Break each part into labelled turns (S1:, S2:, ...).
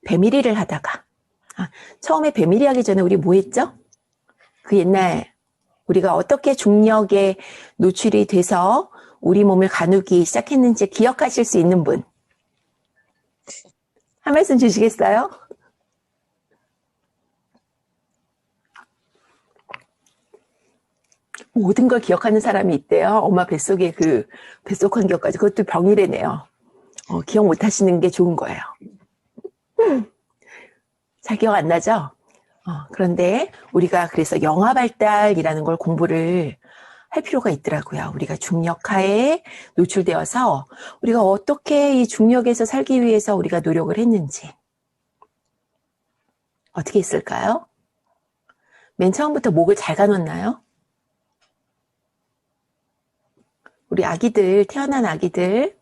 S1: 배밀이를 하다가, 처음에 배밀이 하기 전에 우리 뭐 했죠? 그 옛날 우리가 어떻게 중력에 노출이 돼서 우리 몸을 가누기 시작했는지 기억하실 수 있는 분? 한 말씀 주시겠어요? 모든 걸 기억하는 사람이 있대요. 엄마 뱃속에 그 뱃속 환경까지. 그것도 병이래네요. 기억 못 하시는 게 좋은 거예요. 잘 기억 안 나죠? 그런데 우리가 그래서 영하 발달이라는 걸 공부를 할 필요가 있더라고요. 우리가 중력하에 노출되어서 우리가 어떻게 이 중력에서 살기 위해서 우리가 노력을 했는지 어떻게 했을까요? 맨 처음부터 목을 잘 가눴나요? 우리 아기들, 태어난 아기들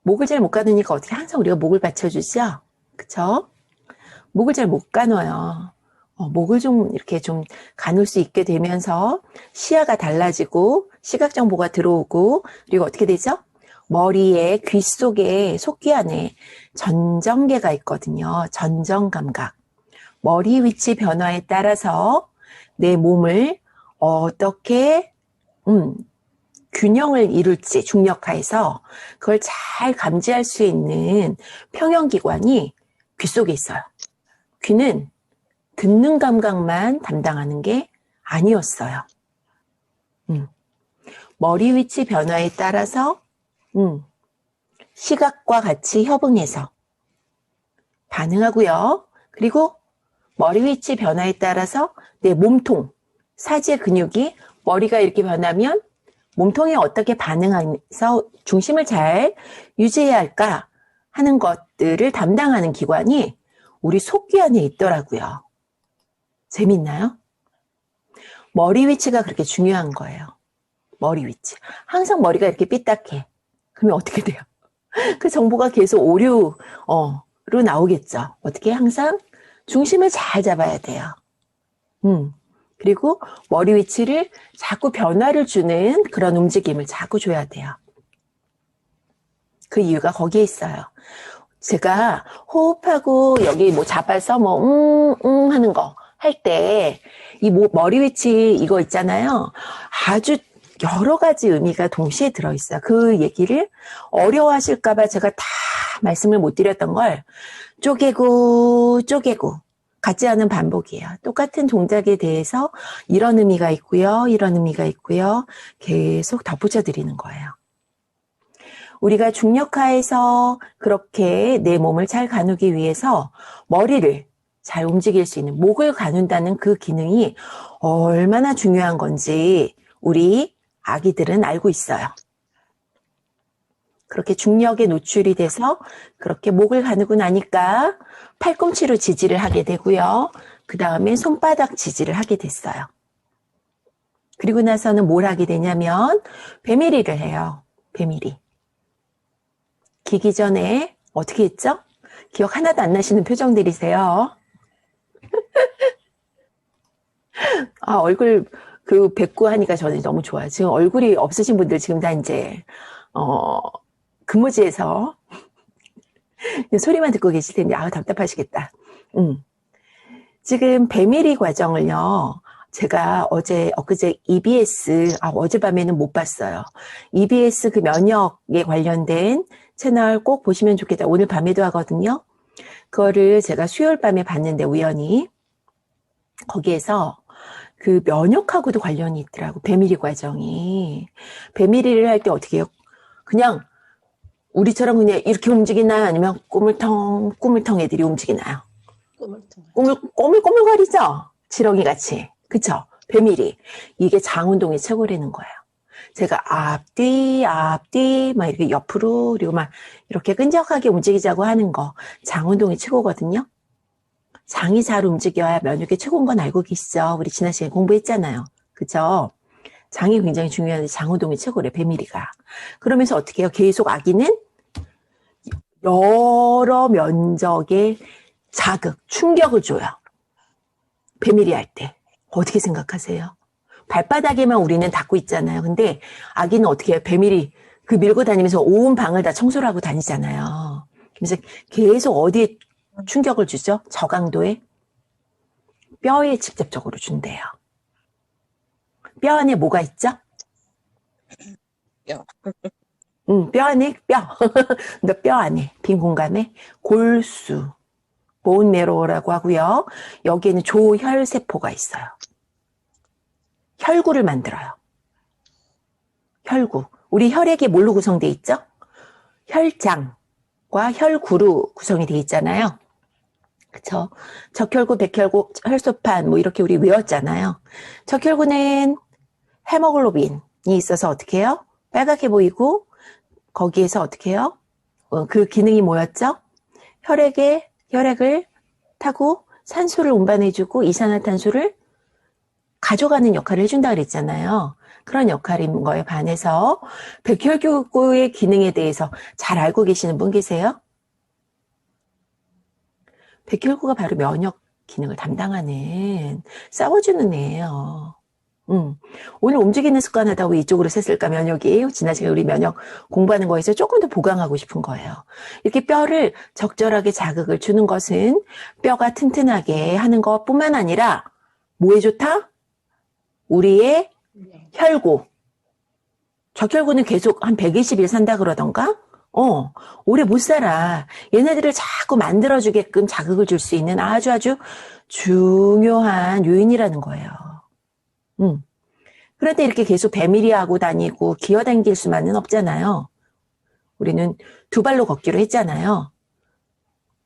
S1: 목을 잘 못 가누니까 어떻게 항상 우리가 목을 받쳐주죠? 그쵸? 목을 잘 못 가눠요. 목을 좀 이렇게 좀 가눌 수 있게 되면서 시야가 달라지고 시각 정보가 들어오고 그리고 어떻게 되죠? 머리에 귀 속에 속귀 안에 전정계가 있거든요. 전정 감각. 머리 위치 변화에 따라서 내 몸을 어떻게 균형을 이룰지 중력하에서 그걸 잘 감지할 수 있는 평형기관이 귀 속에 있어요. 귀는 듣는 감각만 담당하는 게 아니었어요. 머리 위치 변화에 따라서 시각과 같이 협응해서 반응하고요. 그리고 머리 위치 변화에 따라서 내 몸통, 사지의 근육이 머리가 이렇게 변하면 몸통이 어떻게 반응해서 중심을 잘 유지해야 할까 하는 것들을 담당하는 기관이 우리 속귀 안에 있더라고요. 재밌나요? 머리 위치가 그렇게 중요한 거예요. 머리 위치. 항상 머리가 이렇게 삐딱해. 그러면 어떻게 돼요? 그 정보가 계속 오류로 나오겠죠. 어떻게 항상 중심을 잘 잡아야 돼요. 그리고 머리 위치를 자꾸 변화를 주는 그런 움직임을 자꾸 줘야 돼요. 그 이유가 거기에 있어요. 제가 호흡하고 여기 뭐 잡아서 하는 거 할 때 이 머리 위치 이거 있잖아요. 아주 여러 가지 의미가 동시에 들어있어요. 그 얘기를 어려워하실까봐 제가 다 말씀을 못 드렸던 걸 쪼개고 같지 않은 반복이에요. 똑같은 동작에 대해서 이런 의미가 있고요. 이런 의미가 있고요. 계속 덧붙여 드리는 거예요. 우리가 중력하에서 그렇게 내 몸을 잘 가누기 위해서 머리를 잘 움직일 수 있는 목을 가눈다는 그 기능이 얼마나 중요한 건지 우리 아기들은 알고 있어요. 그렇게 중력에 노출이 돼서 그렇게 목을 가누고 나니까 팔꿈치로 지지를 하게 되고요. 그 다음에 손바닥 지지를 하게 됐어요. 그리고 나서는 뭘 하게 되냐면 배밀이를 해요. 배밀이. 기기 전에 어떻게 했죠? 기억 하나도 안 나시는 표정들이세요. 얼굴 뵙고 하니까 저는 너무 좋아요. 지금 얼굴이 없으신 분들 지금 다 이제 근무지에서 소리만 듣고 계실 텐데 답답하시겠다. 지금 배밀이 과정을요. 제가 엊그제 EBS 어젯밤에는 못 봤어요. EBS 그 면역에 관련된 채널 꼭 보시면 좋겠다. 오늘 밤에도 하거든요. 그거를 제가 수요일 밤에 봤는데 우연히 거기에서 그 면역하고도 관련이 있더라고. 배밀이 과정이. 배밀이를 할 때 어떻게 해요? 그냥 우리처럼 그냥 이렇게 움직이나요? 아니면 꾸물텅 애들이 움직이나요? 꼬물꼬물거리죠? 지렁이 같이. 그쵸? 배밀이. 이게 장운동이 최고라는 거예요. 제가 앞뒤 막 이렇게 옆으로 그리고 막 이렇게 끈적하게 움직이자고 하는 거 장운동이 최고거든요. 장이 잘 움직여야 면역이 최고인 건 알고 계시죠? 우리 지난 시간에 공부했잖아요. 그쵸? 장이 굉장히 중요한데 장운동이 최고래, 배밀이가. 그러면서 어떻게 해요? 계속 아기는 여러 면적의 자극, 충격을 줘요. 배밀이 할 때. 어떻게 생각하세요? 발바닥에만 우리는 닿고 있잖아요. 근데 아기는 어떻게 해요? 배밀이 밀고 다니면서 온 방을 다 청소를 하고 다니잖아요. 그래서 계속 어디에 충격을 주죠? 저강도에? 뼈에 직접적으로 준대요. 뼈 안에 뭐가 있죠?
S2: 뼈.
S1: 뼈 안에 뼈. 그러니까 뼈 안에 빈 공간에 골수, 보온메로라고 하고요. 여기에는 조혈세포가 있어요. 혈구를 만들어요. 혈구. 우리 혈액이 뭘로 구성되어 있죠? 혈장과 혈구로 구성이 되어 있잖아요. 그쵸? 적혈구, 백혈구, 혈소판 뭐 이렇게 우리 외웠잖아요. 적혈구는 헤모글로빈이 있어서 어떻게 해요? 빨갛게 보이고 거기에서 어떻게 해요? 그 기능이 뭐였죠? 혈액을 타고 산소를 운반해주고 이산화탄소를 가져가는 역할을 해준다 그랬잖아요. 그런 역할인 거에 반해서 백혈구의 기능에 대해서 잘 알고 계시는 분 계세요? 백혈구가 바로 면역 기능을 담당하는 싸워주는 애예요. 오늘 움직이는 습관 하다 왜 이쪽으로 샜을까 면역이 지난 시간에 우리 면역 공부하는 거에서 조금 더 보강하고 싶은 거예요. 이렇게 뼈를 적절하게 자극을 주는 것은 뼈가 튼튼하게 하는 것뿐만 아니라 뭐에 좋다? 우리의 혈구. 적혈구는 계속 한 120일 산다 그러던가? 오래 못 살아. 얘네들을 자꾸 만들어주게끔 자극을 줄 수 있는 아주 중요한 요인이라는 거예요. 그런데 이렇게 계속 배밀이하고 다니고 기어다닐 수만은 없잖아요. 우리는 두 발로 걷기로 했잖아요.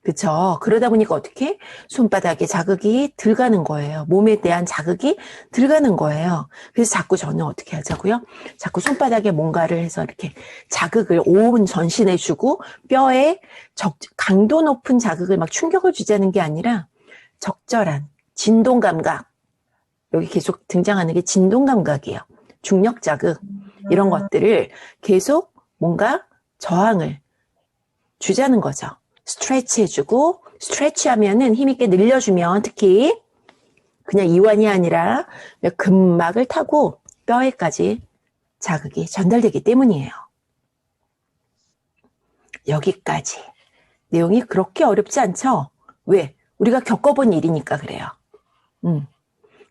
S1: 그쵸? 그러다 보니까 어떻게? 손바닥에 자극이 들어가는 거예요. 몸에 대한 자극이 들어가는 거예요. 그래서 자꾸 저는 어떻게 하자고요? 자꾸 손바닥에 뭔가를 해서 이렇게 자극을 온 전신에 주고 뼈에 강도 높은 자극을 막 충격을 주자는 게 아니라 적절한 진동 감각. 여기 계속 등장하는 게 진동 감각이에요. 중력 자극. 이런 것들을 계속 뭔가 저항을 주자는 거죠. 스트레치 해주고, 스트레치 하면은 힘있게 늘려주면 특히 그냥 이완이 아니라 근막을 타고 뼈에까지 자극이 전달되기 때문이에요. 여기까지. 내용이 그렇게 어렵지 않죠? 왜? 우리가 겪어본 일이니까 그래요.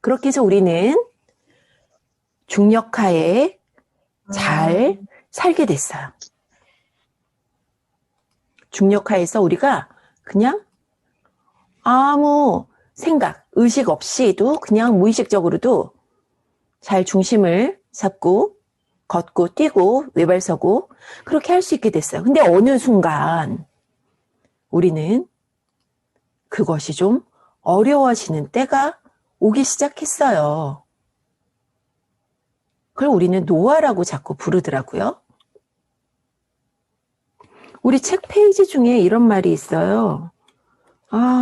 S1: 그렇게 해서 우리는 중력하에 잘 살게 됐어요. 중력하에서 우리가 그냥 아무 생각, 의식 없이도 그냥 무의식적으로도 잘 중심을 잡고 걷고 뛰고 외발서고 그렇게 할 수 있게 됐어요. 근데 어느 순간 우리는 그것이 좀 어려워지는 때가 오기 시작했어요. 그걸 우리는 노화라고 자꾸 부르더라고요. 우리 책 페이지 중에 이런 말이 있어요.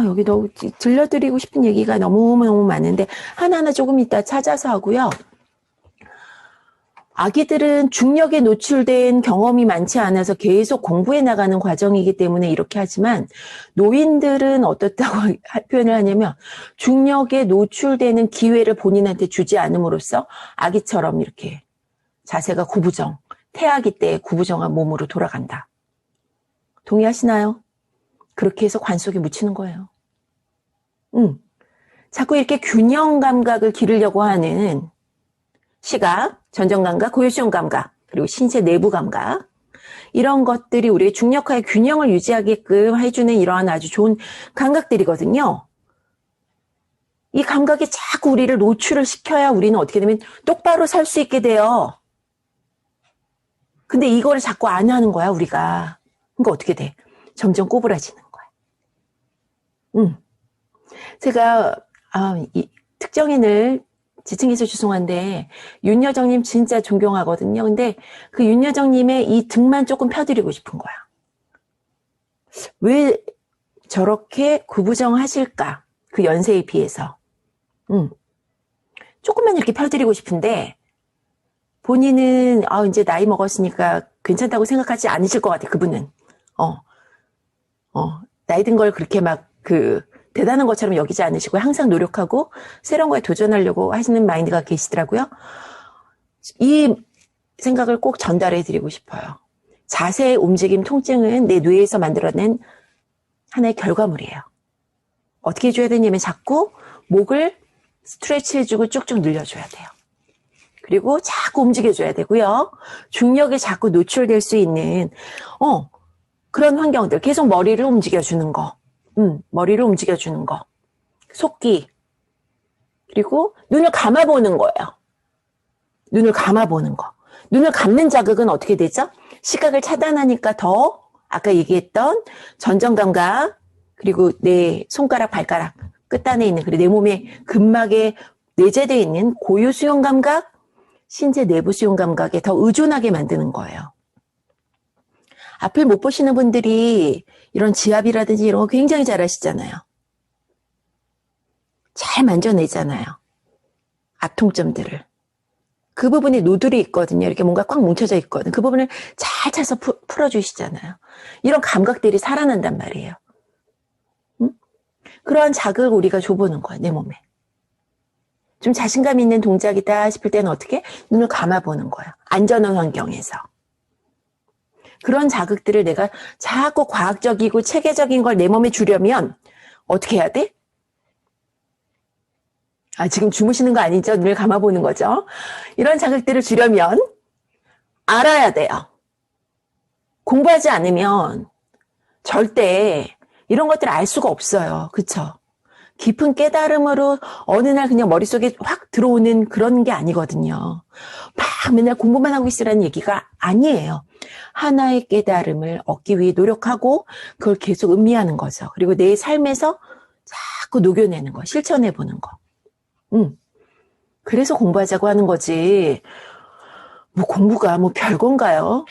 S1: 여기 너무 들려드리고 싶은 얘기가 너무너무 많은데 하나하나 조금 이따 찾아서 하고요. 아기들은 중력에 노출된 경험이 많지 않아서 계속 공부해 나가는 과정이기 때문에 이렇게 하지만 노인들은 어떻다고 표현을 하냐면 중력에 노출되는 기회를 본인한테 주지 않음으로써 아기처럼 이렇게 자세가 구부정, 태아기 때 구부정한 몸으로 돌아간다. 동의하시나요? 그렇게 해서 관 속에 묻히는 거예요. 자꾸 이렇게 균형 감각을 기르려고 하는 시각, 전정 감각, 고요시용 감각, 그리고 신체 내부 감각 이런 것들이 우리의 중력화의 균형을 유지하게끔 해주는 이러한 아주 좋은 감각들이거든요. 이 감각이 자꾸 우리를 노출을 시켜야 우리는 어떻게 되면 똑바로 살 수 있게 돼요. 근데 이거를 자꾸 안 하는 거야 우리가. 그러니까 어떻게 돼? 점점 꼬부라지는 거야. 제가 이 특정인을 지칭해서 죄송한데 윤여정님 진짜 존경하거든요. 근데 그 윤여정님의 이 등만 조금 펴드리고 싶은 거야. 왜 저렇게 구부정하실까? 그 연세에 비해서. 조금만 이렇게 펴드리고 싶은데 본인은 이제 나이 먹었으니까 괜찮다고 생각하지 않으실 것 같아. 그분은. 나이 든 걸 그렇게 막 대단한 것처럼 여기지 않으시고 항상 노력하고 새로운 거에 도전하려고 하시는 마인드가 계시더라고요. 이 생각을 꼭 전달해 드리고 싶어요. 자세, 움직임, 통증은 내 뇌에서 만들어낸 하나의 결과물이에요. 어떻게 해줘야 되냐면 자꾸 목을 스트레치 해주고 쭉쭉 늘려줘야 돼요. 그리고 자꾸 움직여줘야 되고요. 중력에 자꾸 노출될 수 있는 그런 환경들, 계속 머리를 움직여주는 거, 머리를 움직여주는 거, 속기, 그리고 눈을 감아보는 거예요. 눈을 감아보는 거. 눈을 감는 자극은 어떻게 되죠? 시각을 차단하니까 더 아까 얘기했던 전정감각, 그리고 내 손가락, 발가락 끝단에 있는, 그리고 내 몸의 근막에 내재되어 있는 고유 수용 감각, 신체 내부 수용 감각에 더 의존하게 만드는 거예요. 앞을 못 보시는 분들이 이런 지압이라든지 이런 거 굉장히 잘 하시잖아요. 잘 만져내잖아요. 앞 통점들을. 그 부분에 노들이 있거든요. 이렇게 뭔가 꽉 뭉쳐져 있거든요. 그 부분을 잘 차서 풀어주시잖아요. 이런 감각들이 살아난단 말이에요. 그러한 자극을 우리가 줘보는 거예요. 내 몸에. 좀 자신감 있는 동작이다 싶을 때는 어떻게? 눈을 감아보는 거예요. 안전한 환경에서. 그런 자극들을 내가 자꾸 과학적이고 체계적인 걸 내 몸에 주려면 어떻게 해야 돼? 지금 주무시는 거 아니죠? 눈을 감아보는 거죠. 이런 자극들을 주려면 알아야 돼요. 공부하지 않으면 절대 이런 것들을 알 수가 없어요. 그쵸? 깊은 깨달음으로 어느 날 그냥 머릿속에 확 들어오는 그런 게 아니거든요. 막 맨날 공부만 하고 있으라는 얘기가 아니에요. 하나의 깨달음을 얻기 위해 노력하고 그걸 계속 음미하는 거죠. 그리고 내 삶에서 자꾸 녹여내는 거, 실천해보는 거. 그래서 공부하자고 하는 거지. 뭐 공부가 뭐 별건가요?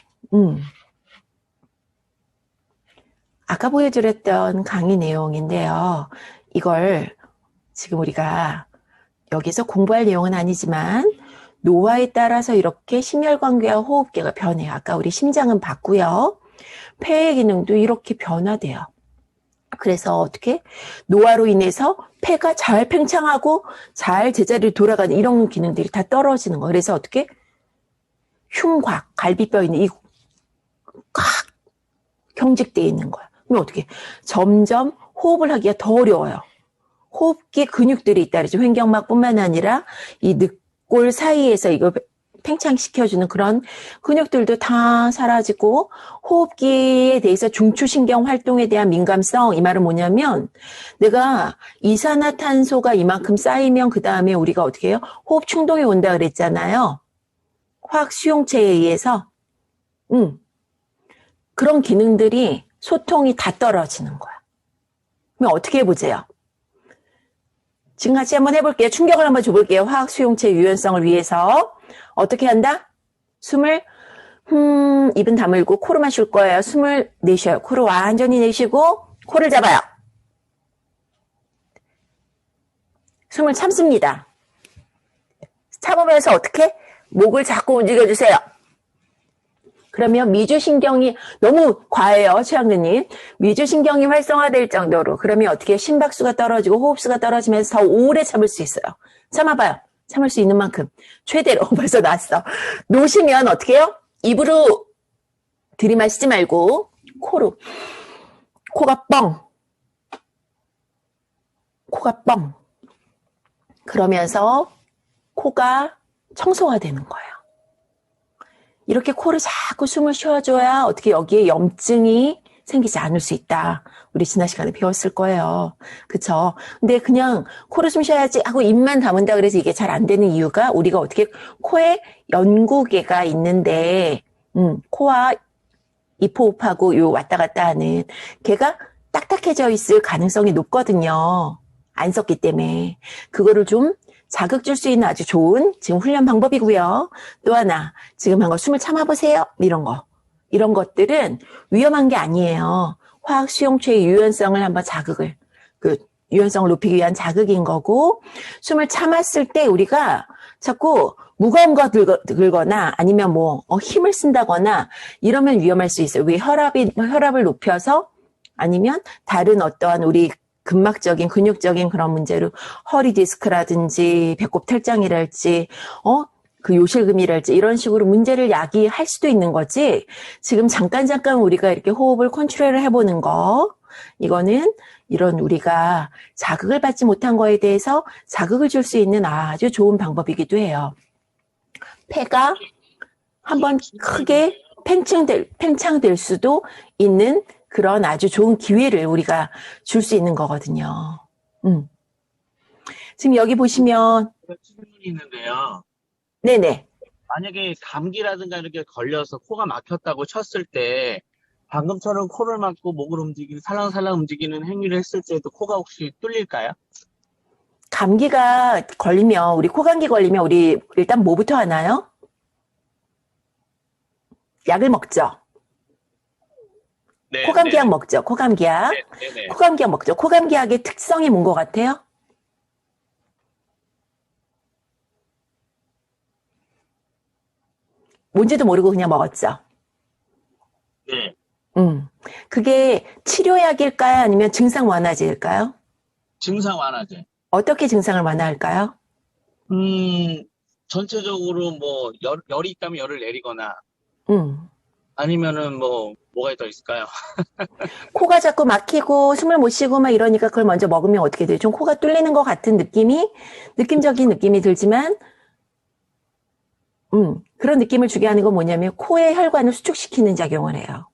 S1: 아까 보여드렸던 강의 내용인데요. 이걸 지금 우리가 여기서 공부할 내용은 아니지만 노화에 따라서 이렇게 심혈관계와 호흡기가 변해요. 아까 우리 심장은 봤고요. 폐의 기능도 이렇게 변화돼요. 그래서 어떻게? 노화로 인해서 폐가 잘 팽창하고 잘 제자리로 돌아가는 이런 기능들이 다 떨어지는 거예요. 그래서 어떻게? 흉곽, 갈비뼈 있는 이 꽉 경직되어 있는 거야. 그럼 어떻게? 점점 호흡을 하기가 더 어려워요. 호흡기 근육들이 있다 그러죠. 횡격막뿐만 아니라 이 늑골 사이에서 이걸 팽창시켜주는 그런 근육들도 다 사라지고 호흡기에 대해서 중추신경 활동에 대한 민감성, 이 말은 뭐냐면 내가 이산화탄소가 이만큼 쌓이면 그 다음에 우리가 어떻게 해요? 호흡 충동이 온다 그랬잖아요. 화학 수용체에 의해서 그런 기능들이 소통이 다 떨어지는 거야. 그럼 어떻게 해보세요? 지금 같이 한번 해볼게요. 충격을 한번 줘볼게요. 화학 수용체 유연성을 위해서. 어떻게 한다? 숨을 입은 다물고 코로만 쉴 거예요. 숨을 내쉬어요. 코를 완전히 내쉬고 코를 잡아요. 숨을 참습니다. 참으면서 어떻게? 목을 자꾸 움직여주세요. 그러면 미주신경이 너무 과해요, 최학래님. 미주신경이 활성화될 정도로. 그러면 어떻게? 심박수가 떨어지고 호흡수가 떨어지면서 더 오래 참을 수 있어요. 참아봐요. 참을 수 있는 만큼. 최대로. 벌써 나왔어. 놓으시면 어떻게 해요? 입으로 들이마시지 말고 코로. 코가 뻥. 코가 뻥. 그러면서 코가 청소가 되는 거예요. 이렇게 코를 자꾸 숨을 쉬어줘야 어떻게 여기에 염증이 생기지 않을 수 있다. 우리 지난 시간에 배웠을 거예요. 그쵸? 근데 그냥 코를 숨 쉬어야지 하고 입만 다문다 그래서 이게 잘 안 되는 이유가 우리가 어떻게 코에 연구개가 있는데 코와 입호흡하고 요 왔다 갔다 하는 걔가 딱딱해져 있을 가능성이 높거든요. 안 썼기 때문에. 그거를 좀 자극 줄 수 있는 아주 좋은 지금 훈련 방법이고요. 또 하나, 지금 한 거 숨을 참아보세요. 이런 거. 이런 것들은 위험한 게 아니에요. 화학 수용체의 유연성을 한번 자극을, 유연성을 높이기 위한 자극인 거고, 숨을 참았을 때 우리가 자꾸 무거운 거 들거나 아니면 힘을 쓴다거나 이러면 위험할 수 있어요. 왜 혈압을 높여서 아니면 다른 어떠한 우리 근막적인 근육적인 그런 문제로 허리 디스크라든지 배꼽 탈장이랄지 그 요실금이랄지 이런 식으로 문제를 야기할 수도 있는 거지. 지금 잠깐 우리가 이렇게 호흡을 컨트롤을 해보는 거, 이거는 이런 우리가 자극을 받지 못한 거에 대해서 자극을 줄 수 있는 아주 좋은 방법이기도 해요. 폐가 한번 크게 팽창될 수도 있는 그런 아주 좋은 기회를 우리가 줄 수 있는 거거든요. 지금 여기 보시면
S2: 질문이 있는데요.
S1: 네네.
S2: 만약에 감기라든가 이렇게 걸려서 코가 막혔다고 쳤을 때 방금처럼 코를 막고 목을 움직이는 살랑살랑 움직이는 행위를 했을 때도 코가 혹시 뚫릴까요?
S1: 감기가 걸리면 우리 코감기 걸리면 우리 일단 뭐부터 하나요? 약을 먹죠.
S2: 네,
S1: 코감기약
S2: 네네.
S1: 먹죠. 코감기약.
S2: 네, 네네.
S1: 코감기약 먹죠. 코감기약의 특성이 뭔 것 같아요? 뭔지도 모르고 그냥 먹었죠.
S2: 네.
S1: 그게 치료약일까요? 아니면 증상 완화제일까요?
S2: 증상 완화제.
S1: 어떻게 증상을 완화할까요?
S2: 전체적으로 뭐 열이 있다면 열을 내리거나
S1: 음.
S2: 아니면은 뭐가 더 있을까요?
S1: 코가 자꾸 막히고 숨을 못 쉬고 막 이러니까 그걸 먼저 먹으면 어떻게 돼요? 좀 코가 뚫리는 것 같은 느낌적인 느낌이 들지만, 그런 느낌을 주게 하는 건 뭐냐면 코의 혈관을 수축시키는 작용을 해요.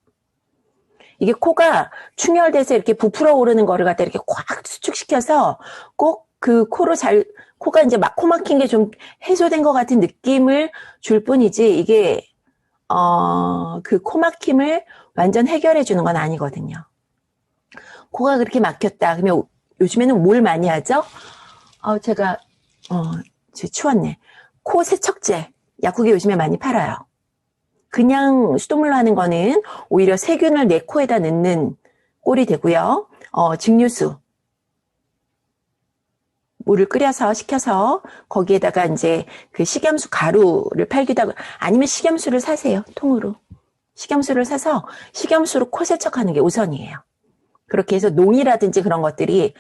S1: 이게 코가 충혈돼서 이렇게 부풀어 오르는 거를 갖다 이렇게 꽉 수축시켜서 꼭 그 코가 이제 코 막힌 게 좀 해소된 것 같은 느낌을 줄 뿐이지, 이게, 그 코 막힘을 완전 해결해 주는 건 아니거든요. 코가 그렇게 막혔다. 그러면 요즘에는 뭘 많이 하죠? 제가, 추웠네. 코 세척제. 약국에 요즘에 많이 팔아요. 그냥 수돗물로 하는 거는 오히려 세균을 내 코에다 넣는 꼴이 되고요. 증류수. 물을 식혀서 거기에다가 이제 그 식염수 가루를 팔기도 하고, 아니면 식염수를 사세요. 통으로. 식염수를 사서 식염수로 코 세척하는 게 우선이에요. 그렇게 해서 농이라든지 그런 것들이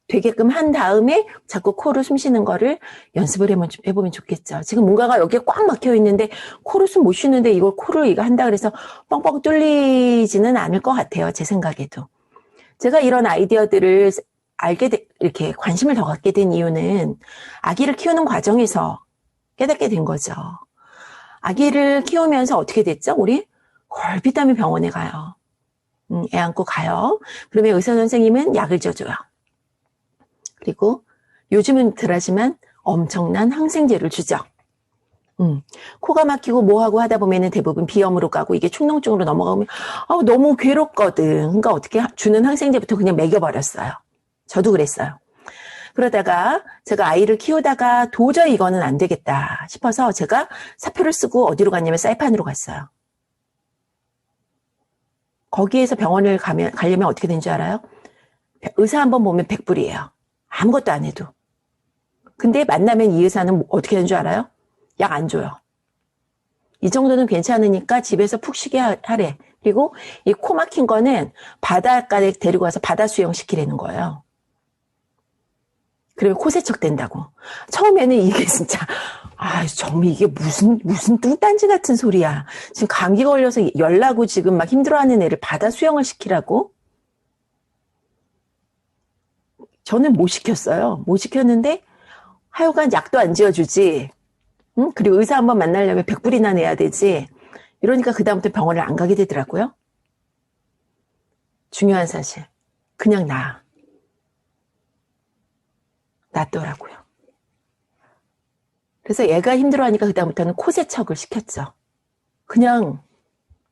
S1: 되게끔 한 다음에 자꾸 코로 숨 쉬는 거를 연습을 해보면 좋겠죠. 지금 뭔가가 여기에 꽉 막혀 있는데 코로 숨 못 쉬는데 이걸 코를 이거 한다 그래서 뻥뻥 뚫리지는 않을 것 같아요. 제 생각에도. 제가 이런 아이디어들을 이렇게 관심을 더 갖게 된 이유는 아기를 키우는 과정에서 깨닫게 된 거죠. 아기를 키우면서 어떻게 됐죠? 우리 걸핏하면 병원에 가요. 애 안고 가요. 그러면 의사 선생님은 약을 줘줘요. 그리고 요즘은 덜하지만 엄청난 항생제를 주죠. 코가 막히고 뭐하고 하다 보면은 대부분 비염으로 가고 이게 축농증으로 넘어가면 너무 괴롭거든. 그러니까 어떻게 주는 항생제부터 그냥 먹여버렸어요. 저도 그랬어요. 그러다가 제가 아이를 키우다가 도저히 이거는 안 되겠다 싶어서 제가 사표를 쓰고 어디로 갔냐면 사이판으로 갔어요. 거기에서 병원을 가려면 어떻게 되는 줄 알아요? 의사 한번 보면 100불이에요. 아무것도 안 해도. 근데 만나면 이 의사는 어떻게 하는 줄 알아요? 약 안 줘요. 이 정도는 괜찮으니까 집에서 푹 쉬게 하래. 그리고 이 코 막힌 거는 바닷가에 데리고 가서 바다 수영 시키라는 거예요. 그러면 코 세척 된다고. 처음에는 이게 진짜, 정말 이게 무슨 뚱딴지 같은 소리야. 지금 감기 걸려서 열나고 지금 막 힘들어하는 애를 바다 수영을 시키라고? 저는 못 시켰어요. 못 시켰는데 하여간 약도 안 지어주지. 그리고 의사 한번 만나려면 100불이나 내야 되지. 이러니까 그다음부터 병원을 안 가게 되더라고요. 중요한 사실. 그냥 낫더라고요. 그래서 얘가 힘들어하니까 그다음부터는 코 세척을 시켰죠. 그냥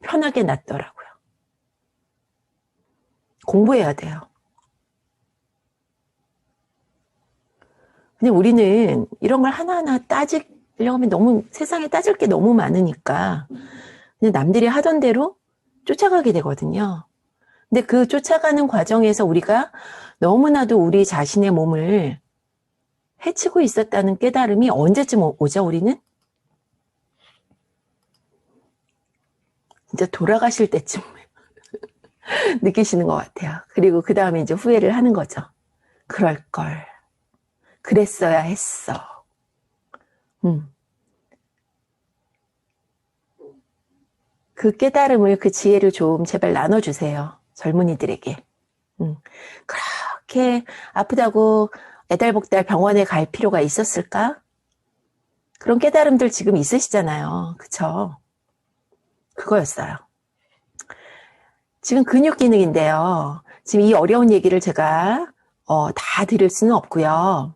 S1: 편하게 낫더라고요. 공부해야 돼요. 근데 우리는 이런 걸 하나하나 따지려고 하면 너무 세상에 따질 게 너무 많으니까 그냥 남들이 하던 대로 쫓아가게 되거든요. 근데 그 쫓아가는 과정에서 우리가 너무나도 우리 자신의 몸을 해치고 있었다는 깨달음이 언제쯤 오죠, 우리는? 진짜 돌아가실 때쯤 느끼시는 것 같아요. 그리고 그 다음에 이제 후회를 하는 거죠. 그럴걸. 그랬어야 했어. 그 깨달음을, 그 지혜를 좀 제발 나눠주세요. 젊은이들에게. 그렇게 아프다고 애달복달 병원에 갈 필요가 있었을까? 그런 깨달음들 지금 있으시잖아요. 그쵸? 그거였어요. 지금 근육 기능인데요. 지금 이 어려운 얘기를 제가 다 드릴 수는 없고요.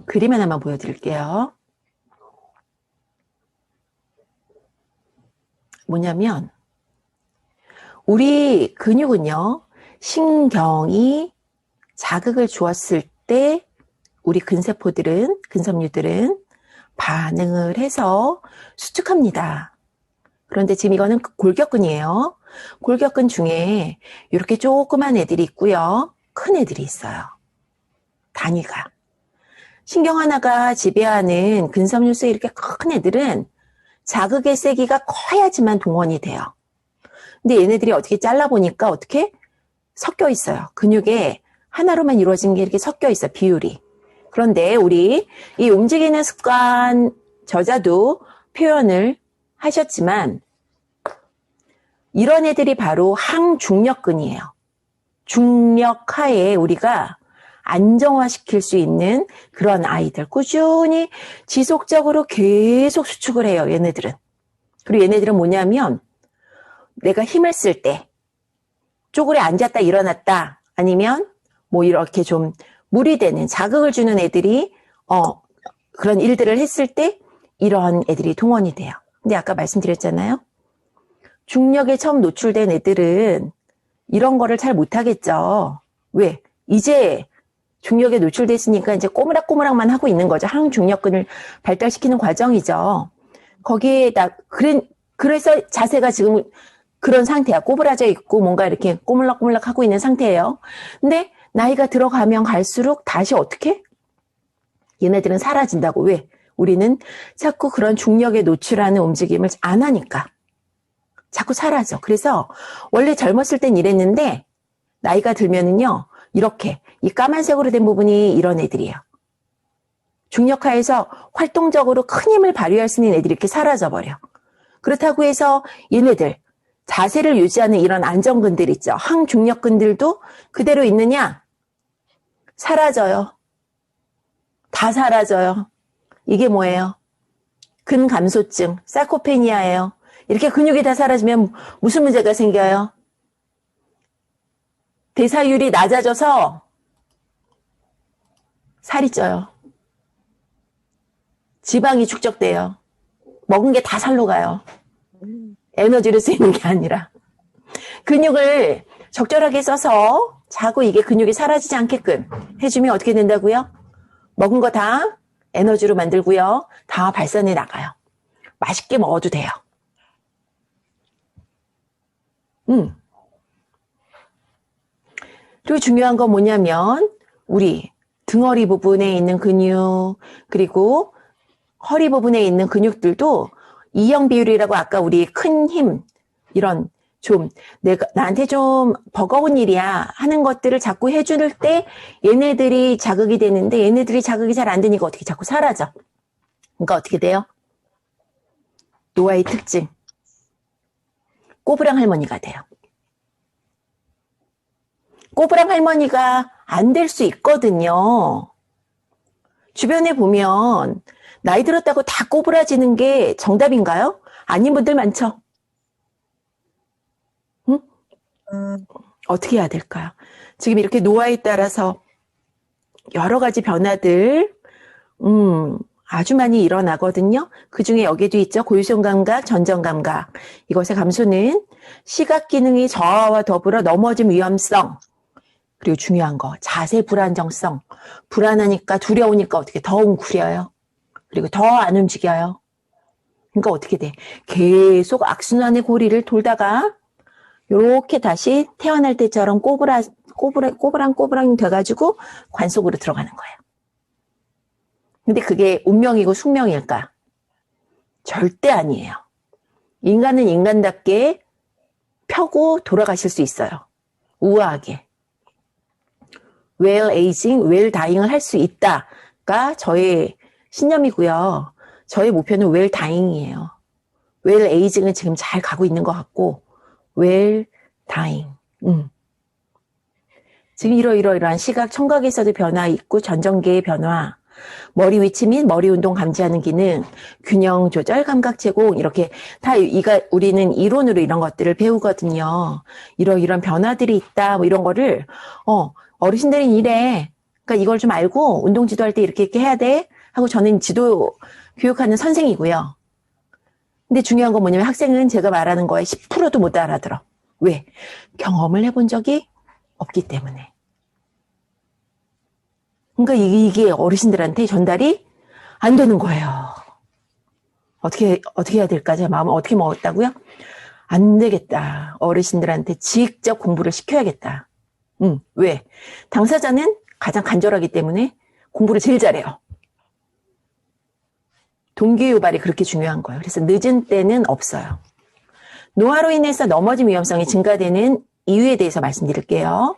S1: 그림 하나만 보여드릴게요. 뭐냐면 우리 근육은요. 신경이 자극을 주었을 때 우리 근섬유들은 반응을 해서 수축합니다. 그런데 지금 이거는 골격근이에요. 골격근 중에 이렇게 조그만 애들이 있고요. 큰 애들이 있어요. 단위가. 신경 하나가 지배하는 근섬유세 이렇게 큰 애들은 자극의 세기가 커야지만 동원이 돼요. 근데 얘네들이 어떻게 잘라보니까 어떻게 섞여 있어요. 근육에 하나로만 이루어진 게 이렇게 섞여 있어, 비율이. 그런데 우리 이 움직이는 습관 저자도 표현을 하셨지만 이런 애들이 바로 항중력근이에요. 중력하에 우리가 안정화시킬 수 있는 그런 아이들. 꾸준히 지속적으로 계속 수축을 해요, 얘네들은. 그리고 얘네들은 뭐냐면 내가 힘을 쓸 때 쪼그려 앉았다 일어났다 아니면 뭐 이렇게 좀 무리 되는 자극을 주는 애들이 그런 일들을 했을 때 이런 애들이 동원이 돼요. 근데 아까 말씀드렸잖아요. 중력에 처음 노출된 애들은 이런 거를 잘 못하겠죠. 왜? 이제 중력에 노출됐으니까 이제 꼬무락꼬무락만 하고 있는 거죠. 항중력근을 발달시키는 과정이죠. 거기에다 그래서 자세가 지금 그런 상태야. 꼬부라져 있고 뭔가 이렇게 꼬물락꼬물락 하고 있는 상태예요. 근데 나이가 들어가면 갈수록 다시 어떻게? 얘네들은 사라진다고. 왜? 우리는 자꾸 그런 중력에 노출하는 움직임을 안 하니까. 자꾸 사라져. 그래서 원래 젊었을 땐 이랬는데 나이가 들면은요. 이렇게 이 까만색으로 된 부분이 이런 애들이에요. 중력하에서 활동적으로 큰 힘을 발휘할 수 있는 애들이 이렇게 사라져버려. 그렇다고 해서 얘네들 자세를 유지하는 이런 안정근들 있죠. 항중력근들도 그대로 있느냐? 사라져요. 다 사라져요. 이게 뭐예요? 근감소증, 사코페니아예요. 이렇게 근육이 다 사라지면 무슨 문제가 생겨요? 대사율이 낮아져서 살이 쪄요. 지방이 축적돼요. 먹은 게 다 살로 가요. 에너지를 쓰이는 게 아니라. 근육을 적절하게 써서 자꾸 이게 근육이 사라지지 않게끔 해주면 어떻게 된다고요? 먹은 거 다 에너지로 만들고요. 다 발산해 나가요. 맛있게 먹어도 돼요. 그리고 중요한 건 뭐냐면 우리 등허리 부분에 있는 근육 그리고 허리 부분에 있는 근육들도 이형 비율이라고 아까 우리 큰 힘 이런 좀 나한테 좀 버거운 일이야 하는 것들을 자꾸 해줄 때 얘네들이 자극이 되는데 얘네들이 자극이 잘 안 되니까 어떻게 자꾸 사라져. 그러니까 어떻게 돼요? 노화의 특징. 꼬부랑 할머니가 돼요. 꼬부랑 할머니가 안 될 수 있거든요. 주변에 보면 나이 들었다고 다 꼬부라지는 게 정답인가요? 아닌 분들 많죠? 응? 어떻게 해야 될까요? 지금 이렇게 노화에 따라서 여러 가지 변화들 아주 많이 일어나거든요. 그중에 여기도 있죠. 고유손감각, 전정감각. 이것의 감소는 시각 기능이 저하와 더불어 넘어짐 위험성 그리고 중요한 거 자세 불안정성. 불안하니까 두려우니까 어떻게 더 웅크려요. 그리고 더 안 움직여요. 그러니까 어떻게 돼? 계속 악순환의 고리를 돌다가 이렇게 다시 태어날 때처럼 꼬부랑 돼가지고 관 속으로 들어가는 거예요. 근데 그게 운명이고 숙명일까? 절대 아니에요. 인간은 인간답게 펴고 돌아가실 수 있어요. 우아하게. well aging, well dying을 할 수 있다가 저의 신념이고요. 저의 목표는 well dying이에요. well aging은 지금 잘 가고 있는 것 같고, well dying. 지금 이러이러한 시각, 청각에서도 변화 있고, 전정계의 변화, 머리 위치 및 머리 운동 감지하는 기능, 균형 조절, 감각 제공, 이렇게 다 우리는 이론으로 이런 것들을 배우거든요. 이런 변화들이 있다, 뭐 이런 거를, 어르신들은 이래. 그러니까 이걸 좀 알고 운동 지도할 때 이렇게 해야 돼. 하고 저는 지도 교육하는 선생이고요. 근데 중요한 건 뭐냐면 학생은 제가 말하는 거에 10%도 못 알아들어. 왜? 경험을 해본 적이 없기 때문에. 그러니까 이게 어르신들한테 전달이 안 되는 거예요. 어떻게 해야 될까? 제 마음을 어떻게 먹었다고요? 안 되겠다. 어르신들한테 직접 공부를 시켜야겠다. 왜? 당사자는 가장 간절하기 때문에 공부를 제일 잘해요. 동기유발이 그렇게 중요한 거예요. 그래서 늦은 때는 없어요. 노화로 인해서 넘어짐 위험성이 증가되는 이유에 대해서 말씀드릴게요.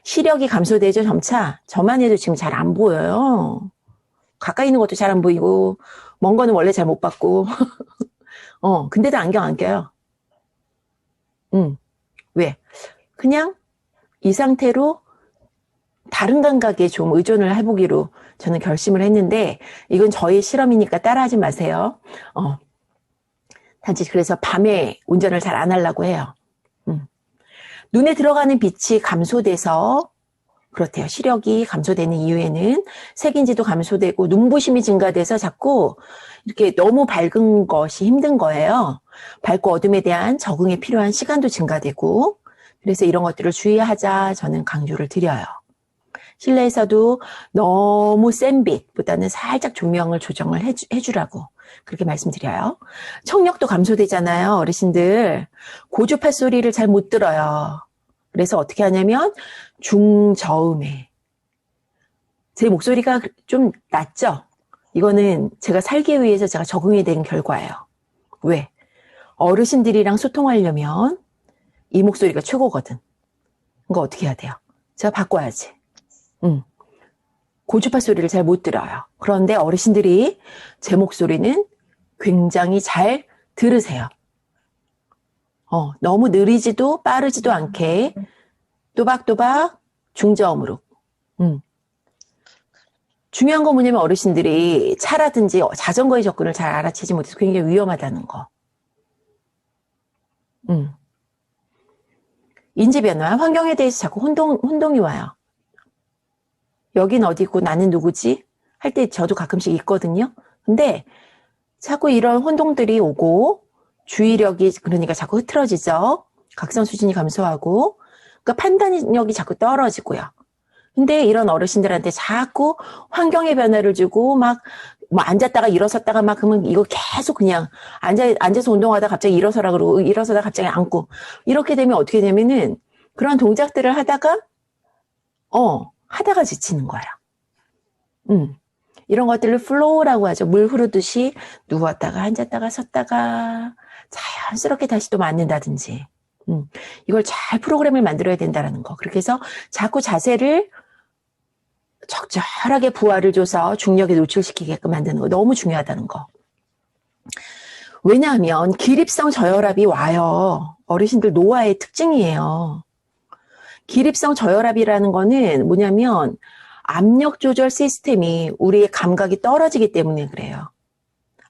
S1: 시력이 감소되죠, 점차. 저만 해도 지금 잘 안 보여요. 가까이 있는 것도 잘 안 보이고, 먼 거는 원래 잘 못 봤고. 근데도 안경 안 껴요. 왜? 그냥 이 상태로 다른 감각에 좀 의존을 해보기로 저는 결심을 했는데, 이건 저의 실험이니까 따라하지 마세요. 단지 그래서 밤에 운전을 잘 안 하려고 해요. 눈에 들어가는 빛이 감소돼서 그렇대요. 시력이 감소되는 이유에는 색인지도 감소되고 눈부심이 증가돼서 자꾸 이렇게 너무 밝은 것이 힘든 거예요. 밝고 어둠에 대한 적응에 필요한 시간도 증가되고, 그래서 이런 것들을 주의하자 저는 강조를 드려요. 실내에서도 너무 센 빛보다는 살짝 조명을 조정을 해주라고 그렇게 말씀드려요. 청력도 감소되잖아요, 어르신들. 고주파 소리를 잘 못 들어요. 그래서 어떻게 하냐면 중저음에. 제 목소리가 좀 낮죠? 이거는 제가 살기 위해서 제가 적응이 된 결과예요. 왜? 어르신들이랑 소통하려면 이 목소리가 최고거든. 그거 어떻게 해야 돼요? 제가 바꿔야지. 고주파 소리를 잘 못 들어요. 그런데 어르신들이 제 목소리는 굉장히 잘 들으세요. 너무 느리지도 빠르지도 않게 또박또박 중저음으로. 중요한 건 뭐냐면 어르신들이 차라든지 자전거의 접근을 잘 알아채지 못해서 굉장히 위험하다는 거. 인지 변화, 환경에 대해서 자꾸 혼동이 와요. 여긴 어디고 나는 누구지? 할 때 저도 가끔씩 있거든요. 근데 자꾸 이런 혼동들이 오고 주의력이 그러니까 자꾸 흐트러지죠. 각성 수준이 감소하고 그러니까 판단력이 자꾸 떨어지고요. 근데 이런 어르신들한테 자꾸 환경의 변화를 주고 막 뭐 앉았다가 일어섰다가 막 그러면 이거 계속 그냥 앉아서 운동하다 갑자기 일어서라 그러고 일어서다 갑자기 앉고 이렇게 되면 어떻게 되면은 그런 동작들을 하다가 지치는 거예요. 이런 것들을 플로우라고 하죠. 물 흐르듯이 누웠다가 앉았다가 섰다가 자연스럽게 다시 또 앉는다든지. 이걸 잘 프로그램을 만들어야 된다는 거. 그렇게 해서 자꾸 자세를 적절하게 부하를 줘서 중력에 노출시키게끔 만드는 거 너무 중요하다는 거. 왜냐하면 기립성 저혈압이 와요. 어르신들 노화의 특징이에요. 기립성 저혈압이라는 거는 뭐냐면 압력 조절 시스템이 우리의 감각이 떨어지기 때문에 그래요.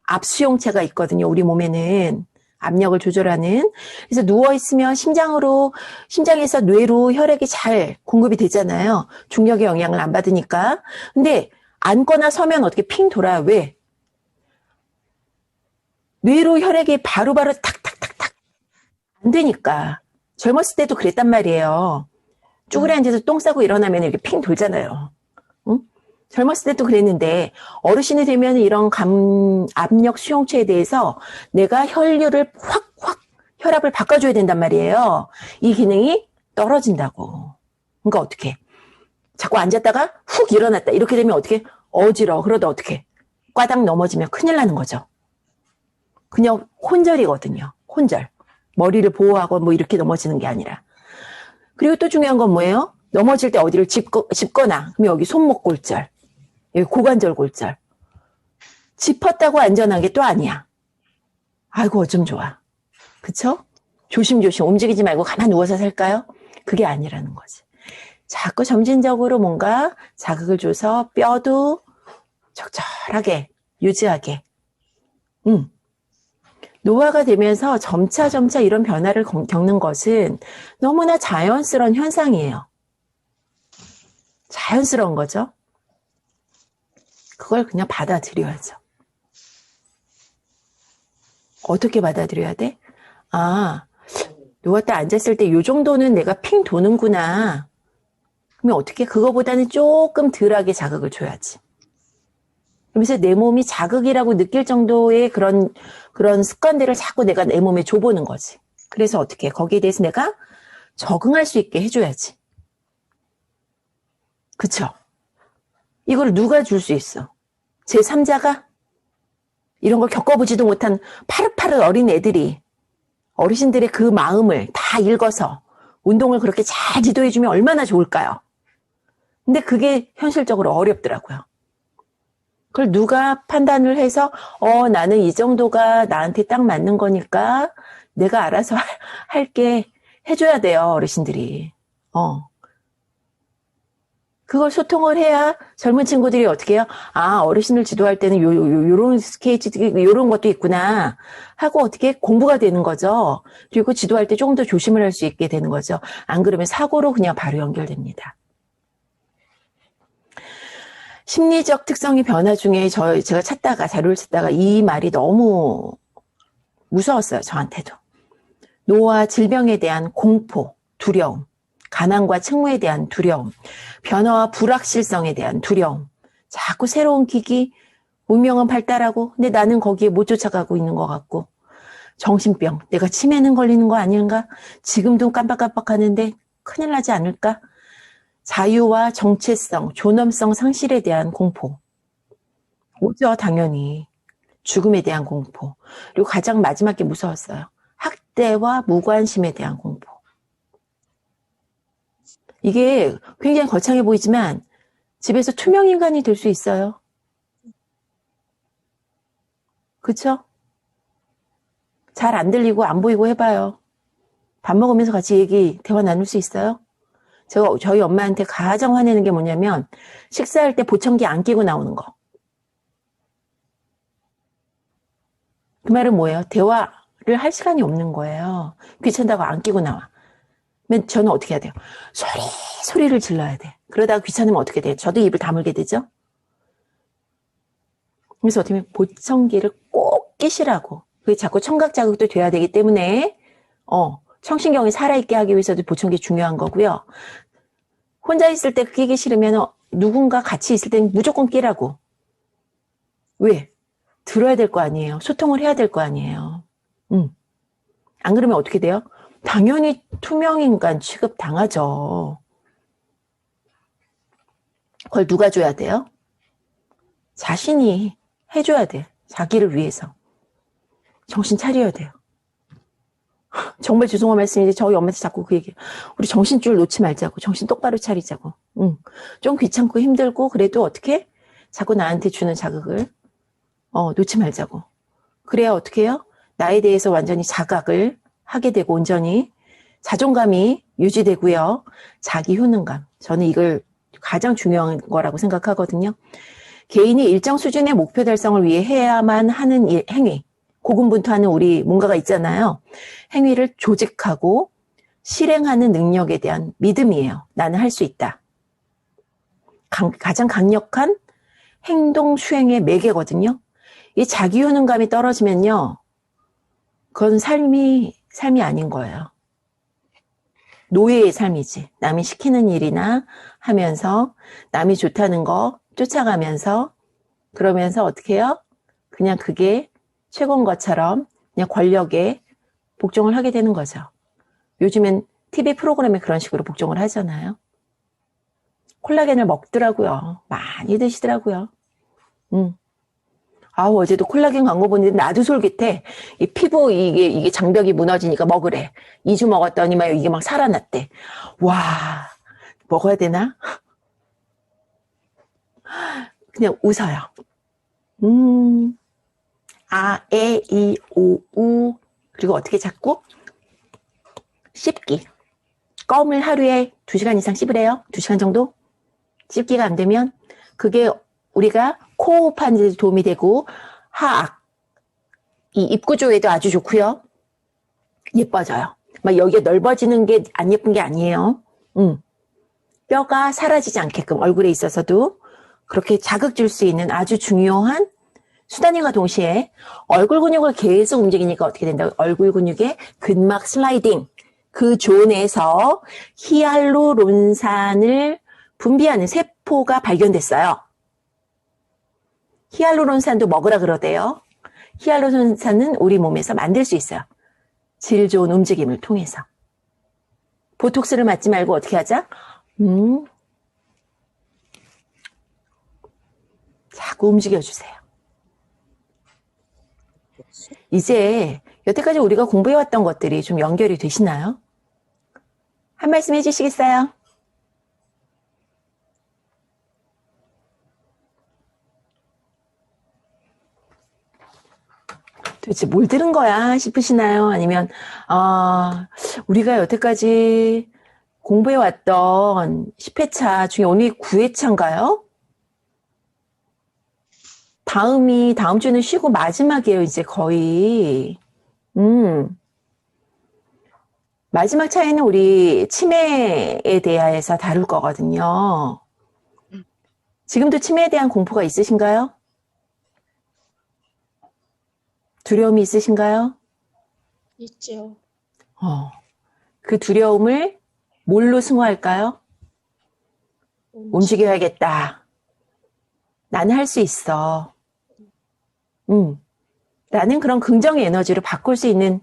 S1: 압수용체가 있거든요. 우리 몸에는 압력을 조절하는. 그래서 누워있으면 심장에서 뇌로 혈액이 잘 공급이 되잖아요. 중력의 영향을 안 받으니까. 근데 앉거나 서면 어떻게 핑 돌아요. 왜? 뇌로 혈액이 바로바로 탁탁탁탁 안 되니까. 젊었을 때도 그랬단 말이에요. 쭈그려 앉아서 똥 싸고 일어나면 이렇게 핑 돌잖아요. 응? 젊었을 때도 그랬는데 어르신이 되면 이런 압력 수용체에 대해서 내가 혈류를 확 혈압을 바꿔줘야 된단 말이에요. 이 기능이 떨어진다고. 그러니까 어떻게? 자꾸 앉았다가 훅 일어났다. 이렇게 되면 어떻게? 어지러워. 그러다 어떻게? 꽈당 넘어지면 큰일 나는 거죠. 그냥 혼절이거든요. 혼절. 머리를 보호하고 뭐 이렇게 넘어지는 게 아니라. 그리고 또 중요한 건 뭐예요? 넘어질 때 어디를 짚거나 그러면 여기 손목 골절, 여기 고관절 골절. 짚었다고 안전한 게 또 아니야. 아이고, 어쩜 좋아. 그쵸? 조심조심 움직이지 말고 가만 누워서 살까요? 그게 아니라는 거지. 자꾸 점진적으로 뭔가 자극을 줘서 뼈도 적절하게, 유지하게. 노화가 되면서 점차 이런 변화를 겪는 것은 너무나 자연스러운 현상이에요. 자연스러운 거죠. 그걸 그냥 받아들여야죠. 어떻게 받아들여야 돼? 아, 누웠다 앉았을 때 요 정도는 내가 핑 도는구나. 그러면 어떻게? 그거보다는 조금 덜하게 자극을 줘야지. 그러면서 내 몸이 자극이라고 느낄 정도의 그런 습관들을 자꾸 내가 내 몸에 줘보는 거지. 그래서 어떻게? 거기에 대해서 내가 적응할 수 있게 해줘야지. 그쵸? 이걸 누가 줄 수 있어? 제3자가? 이런 걸 겪어보지도 못한 파릇파릇 어린 애들이 어르신들의 그 마음을 다 읽어서 운동을 그렇게 잘 지도해주면 얼마나 좋을까요? 근데 그게 현실적으로 어렵더라고요. 그걸 누가 판단을 해서 나는 이 정도가 나한테 딱 맞는 거니까 내가 알아서 할게 해줘야 돼요, 어르신들이. 그걸 소통을 해야 젊은 친구들이 어떻게 해요? 아, 어르신을 지도할 때는 요런 스케이지, 요런 것도 있구나. 하고 어떻게 공부가 되는 거죠. 그리고 지도할 때 조금 더 조심을 할 수 있게 되는 거죠. 안 그러면 사고로 그냥 바로 연결됩니다. 심리적 특성의 변화 중에 제가 자료를 찾다가 이 말이 너무 무서웠어요, 저한테도. 노화, 질병에 대한 공포, 두려움. 가난과 책무에 대한 두려움, 변화와 불확실성에 대한 두려움, 자꾸 새로운 기기, 문명은 발달하고 근데 나는 거기에 못 쫓아가고 있는 것 같고 정신병, 내가 치매는 걸리는 거 아닌가? 지금도 깜빡깜빡하는데 큰일 나지 않을까? 자유와 정체성, 존엄성 상실에 대한 공포, 오죠 당연히. 죽음에 대한 공포, 그리고 가장 마지막에 무서웠어요. 학대와 무관심에 대한 공포. 이게 굉장히 거창해 보이지만 집에서 투명인간이 될 수 있어요. 그쵸? 잘 안 들리고 안 보이고 해봐요. 밥 먹으면서 같이 대화 나눌 수 있어요? 제가 저희 엄마한테 가장 화내는 게 뭐냐면 식사할 때 보청기 안 끼고 나오는 거. 그 말은 뭐예요? 대화를 할 시간이 없는 거예요. 귀찮다고 안 끼고 나와. 그러면 저는 어떻게 해야 돼요? 소리를 질러야 돼. 그러다가 귀찮으면 어떻게 돼요? 저도 입을 다물게 되죠? 그래서 어떻게 보면 보청기를 꼭 끼시라고. 그게 자꾸 청각 자극도 돼야 되기 때문에 청신경이 살아있게 하기 위해서도 보청기 중요한 거고요. 혼자 있을 때 끼기 싫으면 누군가 같이 있을 때는 무조건 끼라고. 왜? 들어야 될 거 아니에요. 소통을 해야 될 거 아니에요. 안 그러면 어떻게 돼요? 당연히 투명인간 취급 당하죠. 그걸 누가 줘야 돼요? 자신이 해줘야 돼. 자기를 위해서. 정신 차려야 돼요. 정말 죄송한 말씀인데 저희 엄마한테 자꾸 그 얘기해요. 우리 정신줄 놓지 말자고. 정신 똑바로 차리자고. 좀 귀찮고 힘들고 그래도 어떻게? 자꾸 나한테 주는 자극을 놓지 말자고. 그래야 어떻게 해요? 나에 대해서 완전히 자각을 하게 되고 온전히 자존감이 유지되고요. 자기 효능감. 저는 이걸 가장 중요한 거라고 생각하거든요. 개인이 일정 수준의 목표 달성을 위해 해야만 하는 행위, 고군분투하는 우리 뭔가가 있잖아요. 행위를 조직하고 실행하는 능력에 대한 믿음이에요. 나는 할 수 있다. 가장 강력한 행동 수행의 매개거든요. 이 자기 효능감이 떨어지면요. 그건 삶이 아닌 거예요. 노예의 삶이지. 남이 시키는 일이나 하면서 남이 좋다는 거 쫓아가면서 그러면서 어떻게 해요? 그냥 그게 최고인 것처럼 그냥 권력에 복종을 하게 되는 거죠. 요즘엔 TV 프로그램에 그런 식으로 복종을 하잖아요. 콜라겐을 먹더라고요. 많이 드시더라고요. 아우, 어제도 콜라겐 광고 보는데 나도 솔깃해. 이 피부 이게 장벽이 무너지니까 먹으래. 2주 먹었더니 막 이게 막 살아났대. 와, 먹어야 되나? 그냥 웃어요. 아, 에, 이, 오, 우. 그리고 어떻게 자꾸? 씹기. 껌을 하루에 2시간 이상 씹으래요. 2시간 정도? 씹기가 안 되면 그게 우리가 코호흡 하는 데 도움이 되고 하악, 이 입 구조에도 아주 좋고요. 예뻐져요. 막 여기가 넓어지는 게 안 예쁜 게 아니에요. 뼈가 사라지지 않게끔 얼굴에 있어서도 그렇게 자극 줄 수 있는 아주 중요한 수단인과 동시에 얼굴 근육을 계속 움직이니까 어떻게 된다고? 얼굴 근육의 근막 슬라이딩, 그 존에서 히알루론산을 분비하는 세포가 발견됐어요. 히알루론산도 먹으라 그러대요. 히알루론산은 우리 몸에서 만들 수 있어요. 질 좋은 움직임을 통해서. 보톡스를 맞지 말고 어떻게 하자? 자꾸 움직여주세요. 이제 여태까지 우리가 공부해왔던 것들이 좀 연결이 되시나요? 한 말씀 해주시겠어요? 도대체 뭘 들은 거야 싶으시나요? 아니면 우리가 여태까지 공부해왔던 10회차 중에 오늘 9회차인가요? 다음 주는 쉬고 마지막이에요, 이제 거의. 마지막 차이는 우리 치매에 대해서 다룰 거거든요. 지금도 치매에 대한 공포가 있으신가요? 두려움이 있으신가요?
S3: 있죠.
S1: 그 두려움을 뭘로 승화할까요? 움직여야겠다. 나는 할 수 있어. 라는 그런 긍정의 에너지로 바꿀 수 있는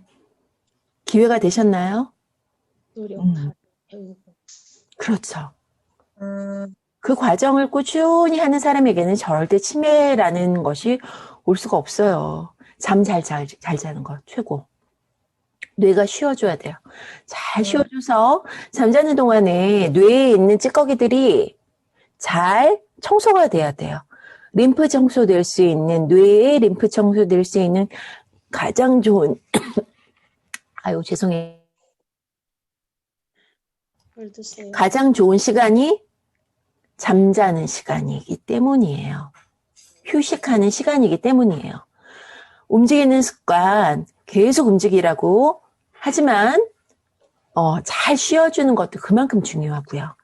S1: 기회가 되셨나요?
S3: 노력하고 배우고.
S1: 그렇죠. 그 과정을 꾸준히 하는 사람에게는 절대 치매라는 것이 올 수가 없어요. 잠 잘 자는 거 최고. 뇌가 쉬어줘야 돼요. 잘 쉬어줘서 잠자는 동안에 뇌에 있는 찌꺼기들이 잘 청소가 돼야 돼요. 림프 청소될 수 있는, 뇌에 림프 청소될 수 있는 가장 좋은 죄송해요.
S3: 물 드세요.
S1: 가장 좋은 시간이 잠자는 시간이기 때문이에요. 휴식하는 시간이기 때문이에요. 움직이는 습관 계속 움직이라고 하지만 잘 쉬어주는 것도 그만큼 중요하고요.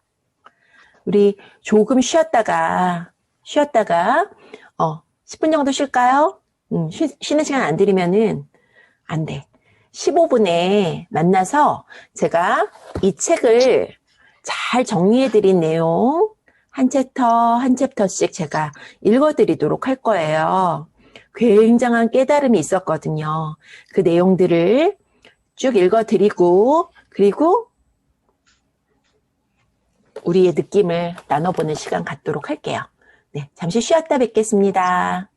S1: 우리 조금 쉬었다가 10분 정도 쉴까요? 쉬는 시간 안 드리면은 안 돼. 15분에 만나서 제가 이 책을 잘 정리해드린 내용 한 챕터씩 제가 읽어드리도록 할 거예요. 굉장한 깨달음이 있었거든요. 그 내용들을 쭉 읽어드리고 그리고 우리의 느낌을 나눠보는 시간 갖도록 할게요. 네, 잠시 쉬었다 뵙겠습니다.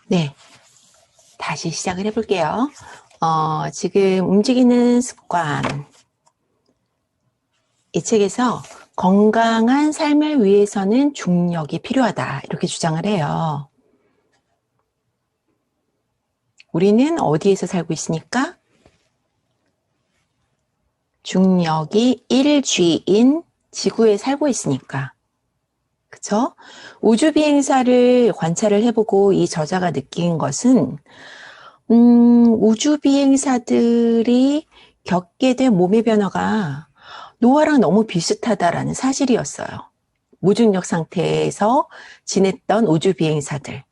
S1: 네, 다시 시작을 해볼게요. 지금 움직이는 습관. 이 책에서 건강한 삶을 위해서는 중력이 필요하다. 이렇게 주장을 해요. 우리는 어디에서 살고 있습니까? 중력이 1G인 지구에 살고 있으니까. 그쵸? 우주 비행사를 관찰을 해보고 이 저자가 느낀 것은 우주 비행사들이 겪게 된 몸의 변화가 노화랑 너무 비슷하다라는 사실이었어요. 무중력 상태에서 지냈던 우주 비행사들.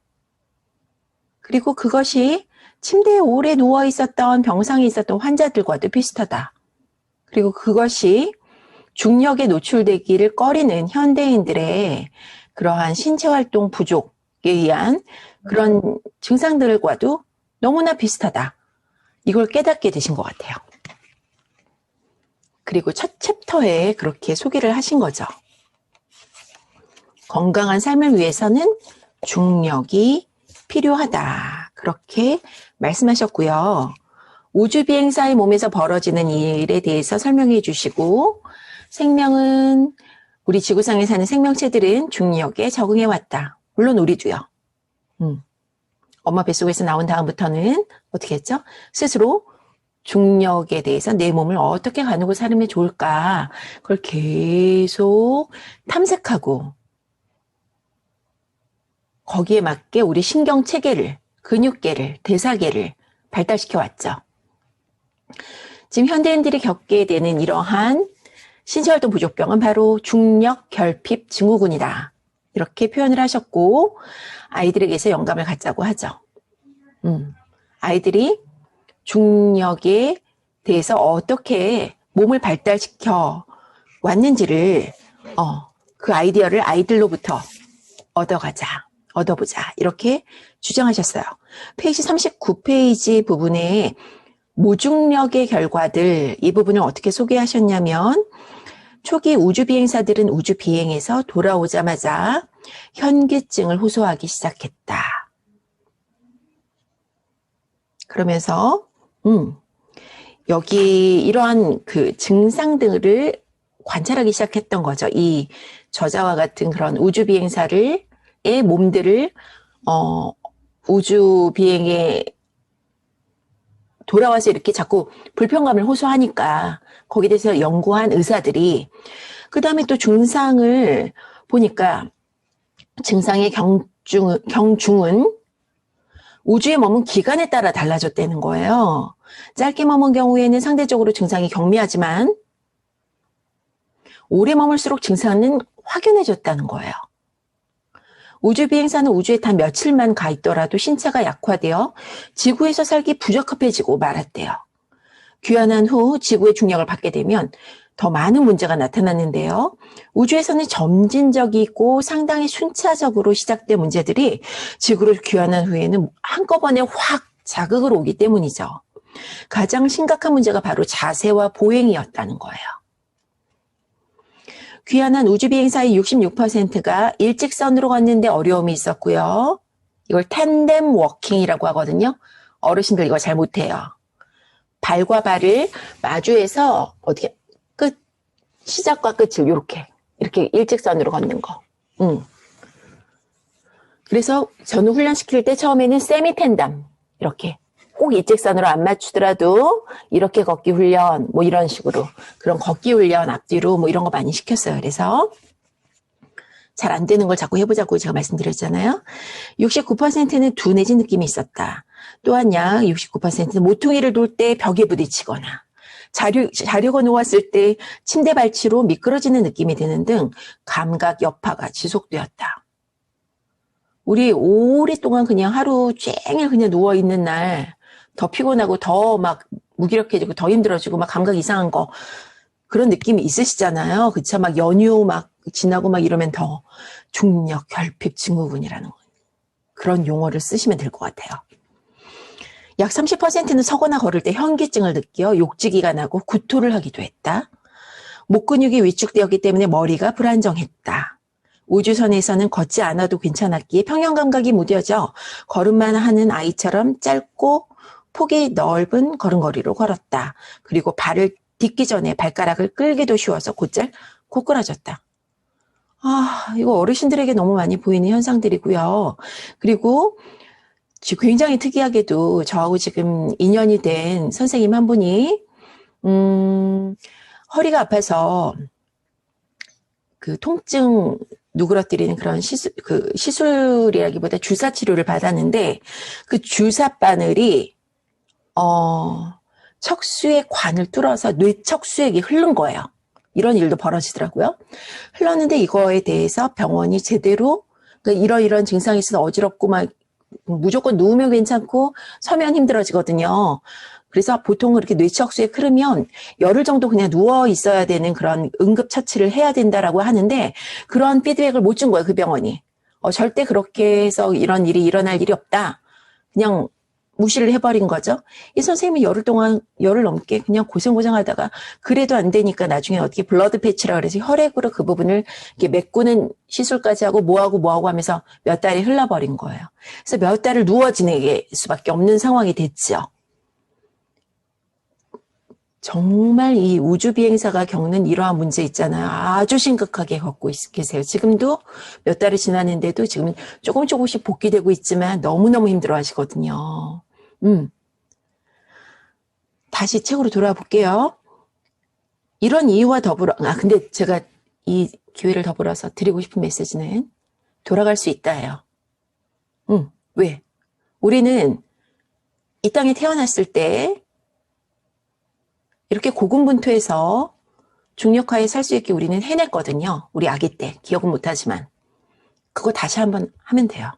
S1: 그리고 그것이 침대에 오래 누워 있었던 병상에 있었던 환자들과도 비슷하다. 그리고 그것이 중력에 노출되기를 꺼리는 현대인들의 그러한 신체 활동 부족에 의한 그런 증상들과도 너무나 비슷하다. 이걸 깨닫게 되신 것 같아요. 그리고 첫 챕터에 그렇게 소개를 하신 거죠. 건강한 삶을 위해서는 중력이 필요하다. 그렇게 말씀하셨고요. 우주비행사의 몸에서 벌어지는 일에 대해서 설명해 주시고 생명은 우리 지구상에 사는 생명체들은 중력에 적응해왔다. 물론 우리도요. 엄마 뱃속에서 나온 다음부터는 어떻게 했죠? 스스로 중력에 대해서 내 몸을 어떻게 가누고 살면 좋을까? 그걸 계속 탐색하고 거기에 맞게 우리 신경체계를, 근육계를, 대사계를 발달시켜 왔죠. 지금 현대인들이 겪게 되는 이러한 신체활동 부족병은 바로 중력 결핍 증후군이다. 이렇게 표현을 하셨고 아이들에게서 영감을 갖자고 하죠. 아이들이 중력에 대해서 어떻게 몸을 발달시켜 왔는지를 그 아이디어를 아이들로부터 얻어보자 이렇게 주장하셨어요. 페이지 39페이지 부분에 무중력의 결과들 이 부분을 어떻게 소개하셨냐면 초기 우주비행사들은 우주비행에서 돌아오자마자 현기증을 호소하기 시작했다. 그러면서 여기 이러한 그 증상들을 관찰하기 시작했던 거죠. 이 저자와 같은 그런 우주비행사의 몸들을 우주비행에 돌아와서 이렇게 자꾸 불편감을 호소하니까 거기에 대해서 연구한 의사들이 그 다음에 또 증상을 보니까 증상의 경중은 우주에 머문 기간에 따라 달라졌다는 거예요. 짧게 머문 경우에는 상대적으로 증상이 경미하지만 오래 머물수록 증상은 확연해졌다는 거예요. 우주비행사는 우주에 단 며칠만 가 있더라도 신체가 약화되어 지구에서 살기 부적합해지고 말았대요. 귀환한 후 지구의 중력을 받게 되면 더 많은 문제가 나타났는데요. 우주에서는 점진적이고 상당히 순차적으로 시작된 문제들이 지구로 귀환한 후에는 한꺼번에 확 자극으로 오기 때문이죠. 가장 심각한 문제가 바로 자세와 보행이었다는 거예요. 귀환한 우주비행사의 66%가 일직선으로 걷는데 어려움이 있었고요. 이걸 텐덴 워킹이라고 하거든요. 어르신들 이거 잘 못해요. 발과 발을 마주해서 어떻게 시작과 끝을 이렇게 일직선으로 걷는 거. 그래서 저는 훈련시킬 때 처음에는 세미텐담 이렇게 꼭 일직선으로 안 맞추더라도 이렇게 걷기 훈련 뭐 이런 식으로 그런 걷기 훈련 앞뒤로 뭐 이런 거 많이 시켰어요. 그래서 잘 안 되는 걸 자꾸 해보자고 제가 말씀드렸잖아요. 69%는 둔해진 느낌이 있었다. 또한 약 69%는 모퉁이를 돌 때 벽에 부딪히거나 자려고 누웠을 때 침대 발치로 미끄러지는 느낌이 드는 등 감각 여파가 지속되었다. 우리 오랫동안 그냥 하루 종일 그냥 누워있는 날 더 피곤하고 더 막 무기력해지고 더 힘들어지고 막 감각 이상한 거 그런 느낌이 있으시잖아요. 그쵸? 막 연휴 막 지나고 막 이러면 더 중력 결핍 증후군이라는 그런 용어를 쓰시면 될 것 같아요. 약 30%는 서거나 걸을 때 현기증을 느껴 욕지기가 나고 구토를 하기도 했다. 목 근육이 위축되었기 때문에 머리가 불안정했다. 우주선에서는 걷지 않아도 괜찮았기에 평형 감각이 무뎌져 걸음만 하는 아이처럼 짧고 폭이 넓은 걸음걸이로 걸었다. 그리고 발을 딛기 전에 발가락을 끌기도 쉬워서 곧잘 고꾸라졌다. 이거 어르신들에게 너무 많이 보이는 현상들이고요. 그리고 굉장히 특이하게도 저하고 지금 인연이 된 선생님 한 분이 허리가 아파서 그 통증 누그러뜨리는 그런 시술이라기보다 주사 치료를 받았는데 그 주사 바늘이 척수의 관을 뚫어서 뇌척수액이 흐른 거예요. 이런 일도 벌어지더라고요. 흘렀는데 이거에 대해서 병원이 제대로 그러니까 이런 증상이 있어서 어지럽고 막 무조건 누우면 괜찮고 서면 힘들어지거든요. 그래서 보통 이렇게 뇌척수액 흐르면 열흘 정도 그냥 누워 있어야 되는 그런 응급처치를 해야 된다라고 하는데 그런 피드백을 못 준 거예요. 그 병원이. 절대 그렇게 해서 이런 일이 일어날 일이 없다. 그냥 무시를 해버린 거죠. 이 선생님이 열흘 넘게 그냥 고생하다가 그래도 안 되니까 나중에 어떻게 블러드 패치라 그래서 혈액으로 그 부분을 이렇게 메꾸는 시술까지 하고 뭐하고 하면서 몇 달이 흘러버린 거예요. 그래서 몇 달을 누워 지내게 수밖에 없는 상황이 됐죠. 정말 이 우주비행사가 겪는 이러한 문제 있잖아요. 아주 심각하게 겪고 계세요. 지금도 몇 달이 지났는데도 지금 조금씩 복귀되고 있지만 너무너무 힘들어 하시거든요. 다시 책으로 돌아와 볼게요. 이런 이유와 더불어, 근데 제가 이 기회를 더불어서 드리고 싶은 메시지는 돌아갈 수 있다예요. 왜? 우리는 이 땅에 태어났을 때 이렇게 고군분투해서 중력하에 살 수 있게 우리는 해냈거든요. 우리 아기 때. 기억은 못하지만. 그거 다시 한번 하면 돼요.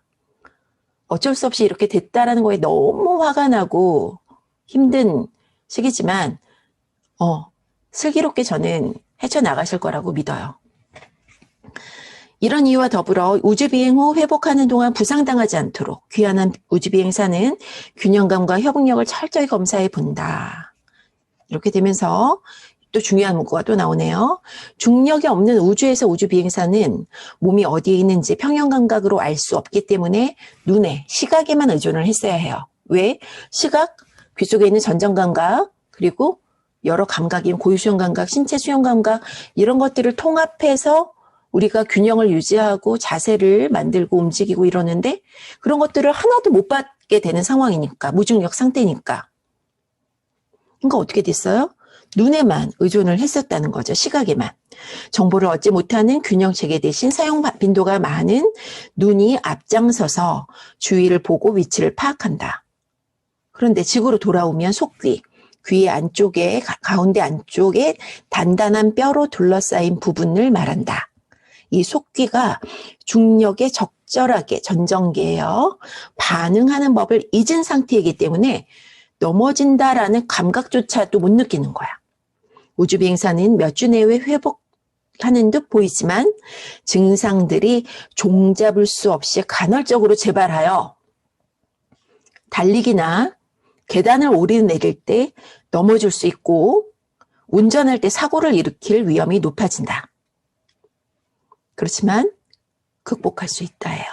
S1: 어쩔 수 없이 이렇게 됐다라는 거에 너무 화가 나고 힘든 시기지만 슬기롭게 저는 헤쳐나가실 거라고 믿어요. 이런 이유와 더불어 우주비행 후 회복하는 동안 부상당하지 않도록 귀환한 우주비행사는 균형감과 협응력을 철저히 검사해 본다. 이렇게 되면서 또 중요한 문구가 또 나오네요. 중력이 없는 우주에서 우주비행사는 몸이 어디에 있는지 평형감각으로 알 수 없기 때문에 눈에, 시각에만 의존을 했어야 해요. 왜? 시각, 귀 속에 있는 전정감각, 그리고 여러 감각인 고유수용 감각, 신체 수용 감각 이런 것들을 통합해서 우리가 균형을 유지하고 자세를 만들고 움직이고 이러는데 그런 것들을 하나도 못 받게 되는 상황이니까, 무중력 상태니까. 그러니까 어떻게 됐어요? 눈에만 의존을 했었다는 거죠. 시각에만. 정보를 얻지 못하는 균형체계 대신 사용 빈도가 많은 눈이 앞장서서 주위를 보고 위치를 파악한다. 그런데 지구로 돌아오면 속귀, 귀의 안쪽에, 가운데 안쪽에 단단한 뼈로 둘러싸인 부분을 말한다. 이 속귀가 중력에 적절하게 전정계예요. 반응하는 법을 잊은 상태이기 때문에 넘어진다라는 감각조차도 못 느끼는 거야. 우주비행사는 몇 주 내에 회복하는 듯 보이지만 증상들이 종잡을 수 없이 간헐적으로 재발하여 달리기나 계단을 오르내릴 때 넘어질 수 있고 운전할 때 사고를 일으킬 위험이 높아진다. 그렇지만 극복할 수 있다예요.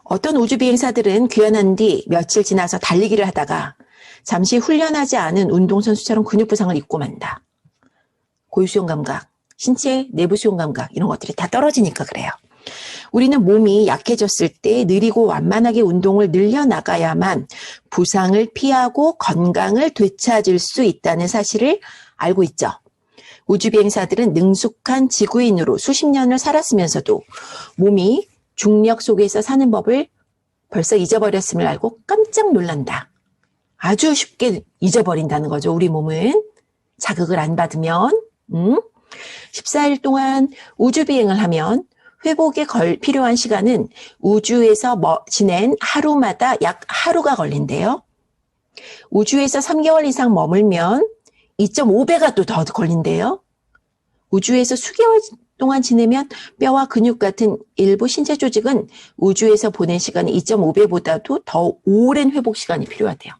S1: 어떤 우주비행사들은 귀환한 뒤 며칠 지나서 달리기를 하다가 잠시 훈련하지 않은 운동선수처럼 근육 부상을 입고 만다. 고유수용 감각, 신체 내부 수용 감각 이런 것들이 다 떨어지니까 그래요. 우리는 몸이 약해졌을 때 느리고 완만하게 운동을 늘려나가야만 부상을 피하고 건강을 되찾을 수 있다는 사실을 알고 있죠. 우주비행사들은 능숙한 지구인으로 수십 년을 살았으면서도 몸이 중력 속에서 사는 법을 벌써 잊어버렸음을 알고 깜짝 놀란다. 아주 쉽게 잊어버린다는 거죠. 우리 몸은 자극을 안 받으면 14일 동안 우주비행을 하면 회복에 필요한 시간은 우주에서 지낸 하루마다 약 하루가 걸린대요. 우주에서 3개월 이상 머물면 2.5배가 또 더 걸린대요. 우주에서 수개월 동안 지내면 뼈와 근육 같은 일부 신체 조직은 우주에서 보낸 시간이 2.5배보다도 더 오랜 회복 시간이 필요하대요.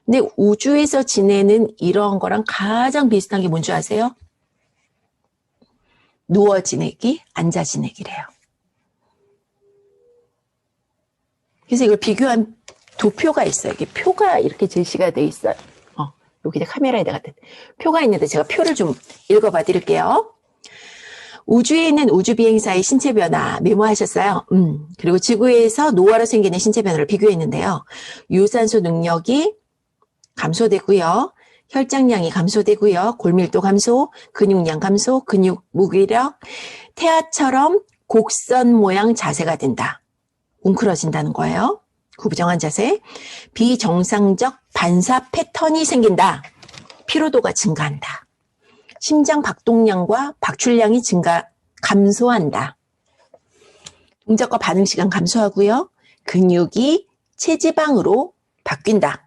S1: 근데 우주에서 지내는 이런 거랑 가장 비슷한 게 뭔지 아세요? 누워 지내기, 앉아 지내기래요. 그래서 이걸 비교한 도표가 있어요. 이게 표가 이렇게 제시가 돼 있어요. 여기다 카메라에다가 표가 있는데 제가 표를 좀 읽어봐 드릴게요. 우주에 있는 우주비행사의 신체 변화 메모하셨어요? 그리고 지구에서 노화로 생기는 신체 변화를 비교했는데요. 유산소 능력이 감소되고요. 혈장량이 감소되고요. 골밀도 감소, 근육량 감소, 근육 무기력, 태아처럼 곡선 모양 자세가 된다. 웅크러진다는 거예요. 구부정한 자세. 비정상적 반사 패턴이 생긴다. 피로도가 증가한다. 심장 박동량과 박출량이 감소한다. 동작과 반응 시간 감소하고요. 근육이 체지방으로 바뀐다.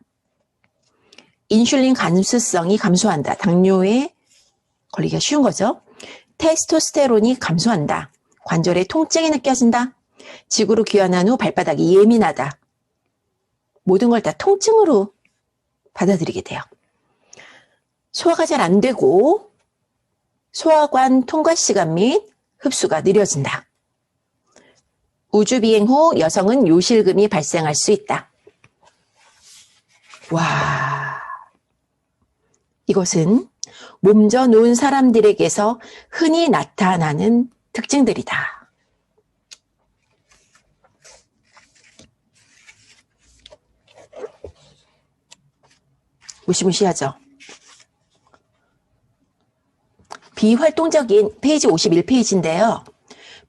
S1: 인슐린 감수성이 감소한다. 당뇨에 걸리기가 쉬운 거죠. 테스토스테론이 감소한다. 관절에 통증이 느껴진다. 지구로 귀환한 후 발바닥이 예민하다. 모든 걸 다 통증으로 받아들이게 돼요. 소화가 잘 안 되고 소화관 통과 시간 및 흡수가 느려진다. 우주비행 후 여성은 요실금이 발생할 수 있다. 와, 이것은 몸져 놓은 사람들에게서 흔히 나타나는 특징들이다. 무시무시하죠? 비활동적인 페이지 51페이지인데요.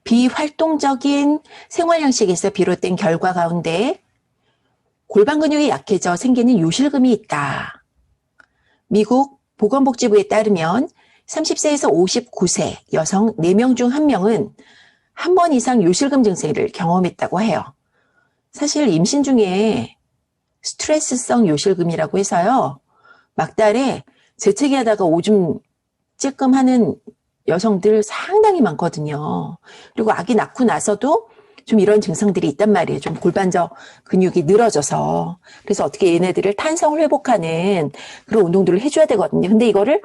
S1: 비활동적인 생활 형식에서 비롯된 결과 가운데 골반 근육이 약해져 생기는 요실금이 있다. 미국 보건복지부에 따르면 30세에서 59세 여성 4명 중 1명은 한 번 이상 요실금 증세를 경험했다고 해요. 사실 임신 중에 스트레스성 요실금이라고 해서요. 막달에 재채기 하다가 오줌 찔끔하는 여성들 상당히 많거든요. 그리고 아기 낳고 나서도 좀 이런 증상들이 있단 말이에요. 좀 골반저 근육이 늘어져서. 그래서 어떻게 얘네들을 탄성을 회복하는 그런 운동들을 해줘야 되거든요. 근데 이거를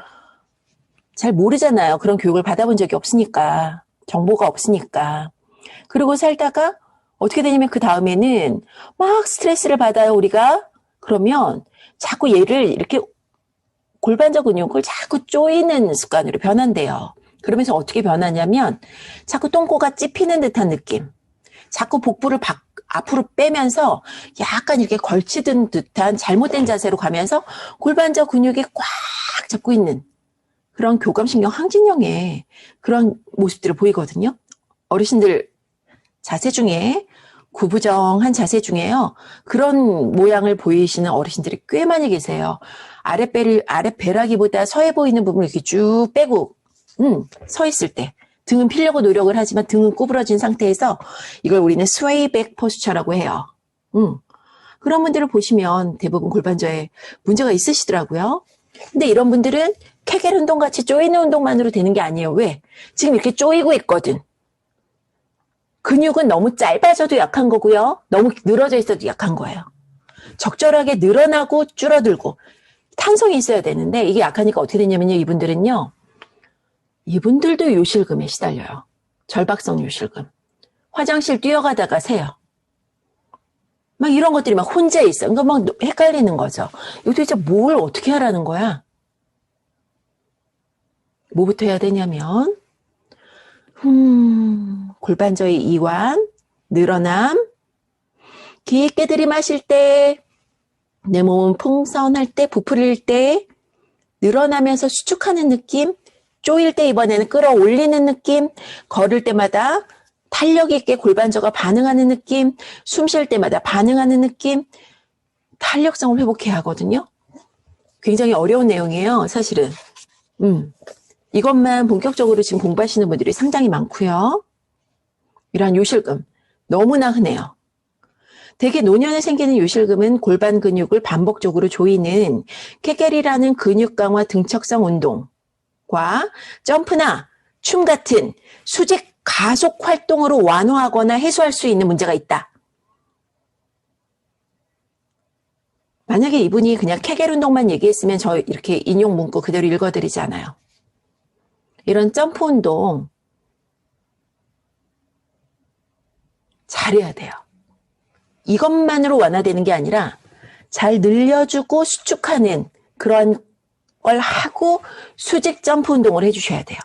S1: 잘 모르잖아요. 그런 교육을 받아본 적이 없으니까. 정보가 없으니까. 그리고 살다가 어떻게 되냐면 그 다음에는 막 스트레스를 받아요, 우리가. 그러면 자꾸 얘를 이렇게 골반저 근육을 자꾸 조이는 습관으로 변한대요. 그러면서 어떻게 변하냐면 자꾸 똥꼬가 찝히는 듯한 느낌. 자꾸 복부를 앞으로 빼면서 약간 이렇게 걸치든 듯한 잘못된 자세로 가면서 골반저 근육이 꽉 잡고 있는 그런 교감신경 항진형의 그런 모습들을 보이거든요. 어르신들 자세 중에 구부정한 자세 중에요. 그런 모양을 보이시는 어르신들이 꽤 많이 계세요. 아랫배라기보다 서해 보이는 부분을 이렇게 쭉 빼고 서 있을 때 등은 피려고 노력을 하지만 등은 구부러진 상태에서 이걸 우리는 스웨이백 포스처라고 해요. 그런 분들을 보시면 대부분 골반저에 문제가 있으시더라고요. 근데 이런 분들은 케겔 운동같이 조이는 운동만으로 되는 게 아니에요. 왜? 지금 이렇게 조이고 있거든. 근육은 너무 짧아져도 약한 거고요. 너무 늘어져 있어도 약한 거예요. 적절하게 늘어나고 줄어들고 탄성이 있어야 되는데 이게 약하니까 어떻게 되냐면요. 이분들도 요실금에 시달려요. 절박성 요실금. 화장실 뛰어가다가 새요. 막 이런 것들이 막 혼자 있어. 그러니까 막 헷갈리는 거죠. 이거 도대체 뭘 어떻게 하라는 거야? 뭐부터 해야 되냐면 골반저의 이완, 늘어남, 깊게 들이마실 때, 내 몸은 풍선할 때, 부풀릴 때, 늘어나면서 수축하는 느낌, 쪼일 때 이번에는 끌어올리는 느낌, 걸을 때마다 탄력 있게 골반저가 반응하는 느낌, 숨 쉴 때마다 반응하는 느낌, 탄력성을 회복해야 하거든요. 굉장히 어려운 내용이에요, 사실은. 이것만 본격적으로 지금 공부하시는 분들이 상당히 많고요. 이러한 요실금 너무나 흔해요. 대개 노년에 생기는 요실금은 골반 근육을 반복적으로 조이는 케겔이라는 근육 강화 등척성 운동과 점프나 춤 같은 수직 가속 활동으로 완화하거나 해소할 수 있는 문제가 있다. 만약에 이분이 그냥 케겔 운동만 얘기했으면 저 이렇게 인용 문구 그대로 읽어드리잖아요. 이런 점프 운동 잘해야 돼요. 이것만으로 완화되는 게 아니라 잘 늘려주고 수축하는 그런 걸 하고 수직 점프 운동을 해주셔야 돼요.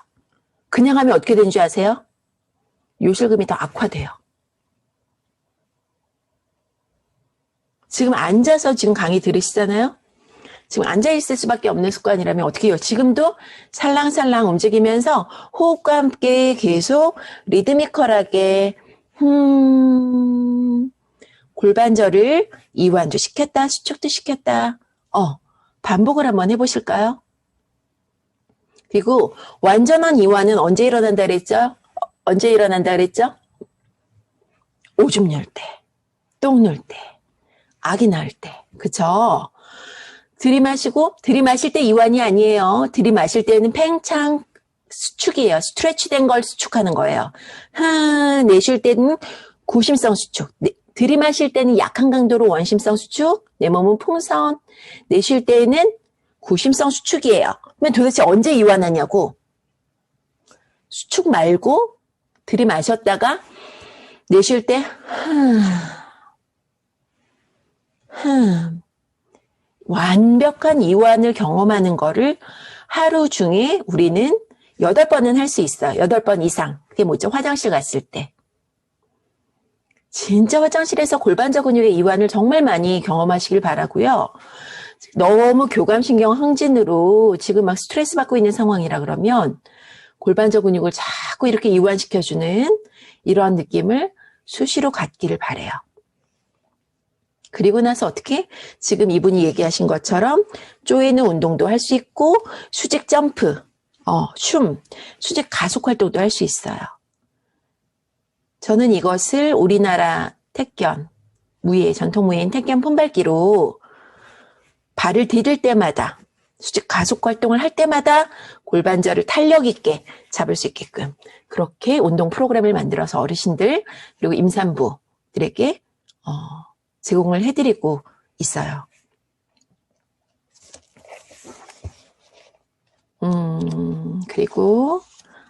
S1: 그냥 하면 어떻게 되는 줄 아세요? 요실금이 더 악화돼요. 지금 앉아서 지금 강의 들으시잖아요? 지금 앉아있을 수밖에 없는 습관이라면 어떻게 해요? 지금도 살랑살랑 움직이면서 호흡과 함께 계속 리드미컬하게 골반저를 이완도 시켰다, 수축도 시켰다. 반복을 한번 해보실까요? 그리고 완전한 이완은 언제 일어난다 그랬죠? 언제 일어난다 그랬죠? 오줌 열 때, 똥 눌 때, 아기 낳을 때, 그쵸? 들이마실 때 이완이 아니에요. 들이마실 때는 팽창 수축이에요. 스트레치 된 걸 수축하는 거예요. 내쉴 때는 구심성 수축. 들이마실 때는 약한 강도로 원심성 수축. 내 몸은 풍선. 내쉴 때는 구심성 수축이에요. 그러면 도대체 언제 이완하냐고. 수축 말고 들이마셨다가 내쉴 때 완벽한 이완을 경험하는 거를 하루 중에 우리는 8번은 할 수 있어요. 8번 이상. 그게 뭐죠? 화장실 갔을 때. 진짜 화장실에서 골반저 근육의 이완을 정말 많이 경험하시길 바라고요. 너무 교감신경 항진으로 지금 막 스트레스 받고 있는 상황이라 그러면 골반저 근육을 자꾸 이렇게 이완시켜주는 이러한 느낌을 수시로 갖기를 바래요. 그리고 나서 어떻게? 지금 이분이 얘기하신 것처럼 쪼이는 운동도 할 수 있고 수직 점프, 수직 가속 활동도 할 수 있어요. 저는 이것을 우리나라 택견, 전통 무예인 택견 폰밟기로 발을 디딜 때마다 수직 가속 활동을 할 때마다 골반절을 탄력 있게 잡을 수 있게끔 그렇게 운동 프로그램을 만들어서 어르신들 그리고 임산부들에게 제공을 해드리고 있어요. 그리고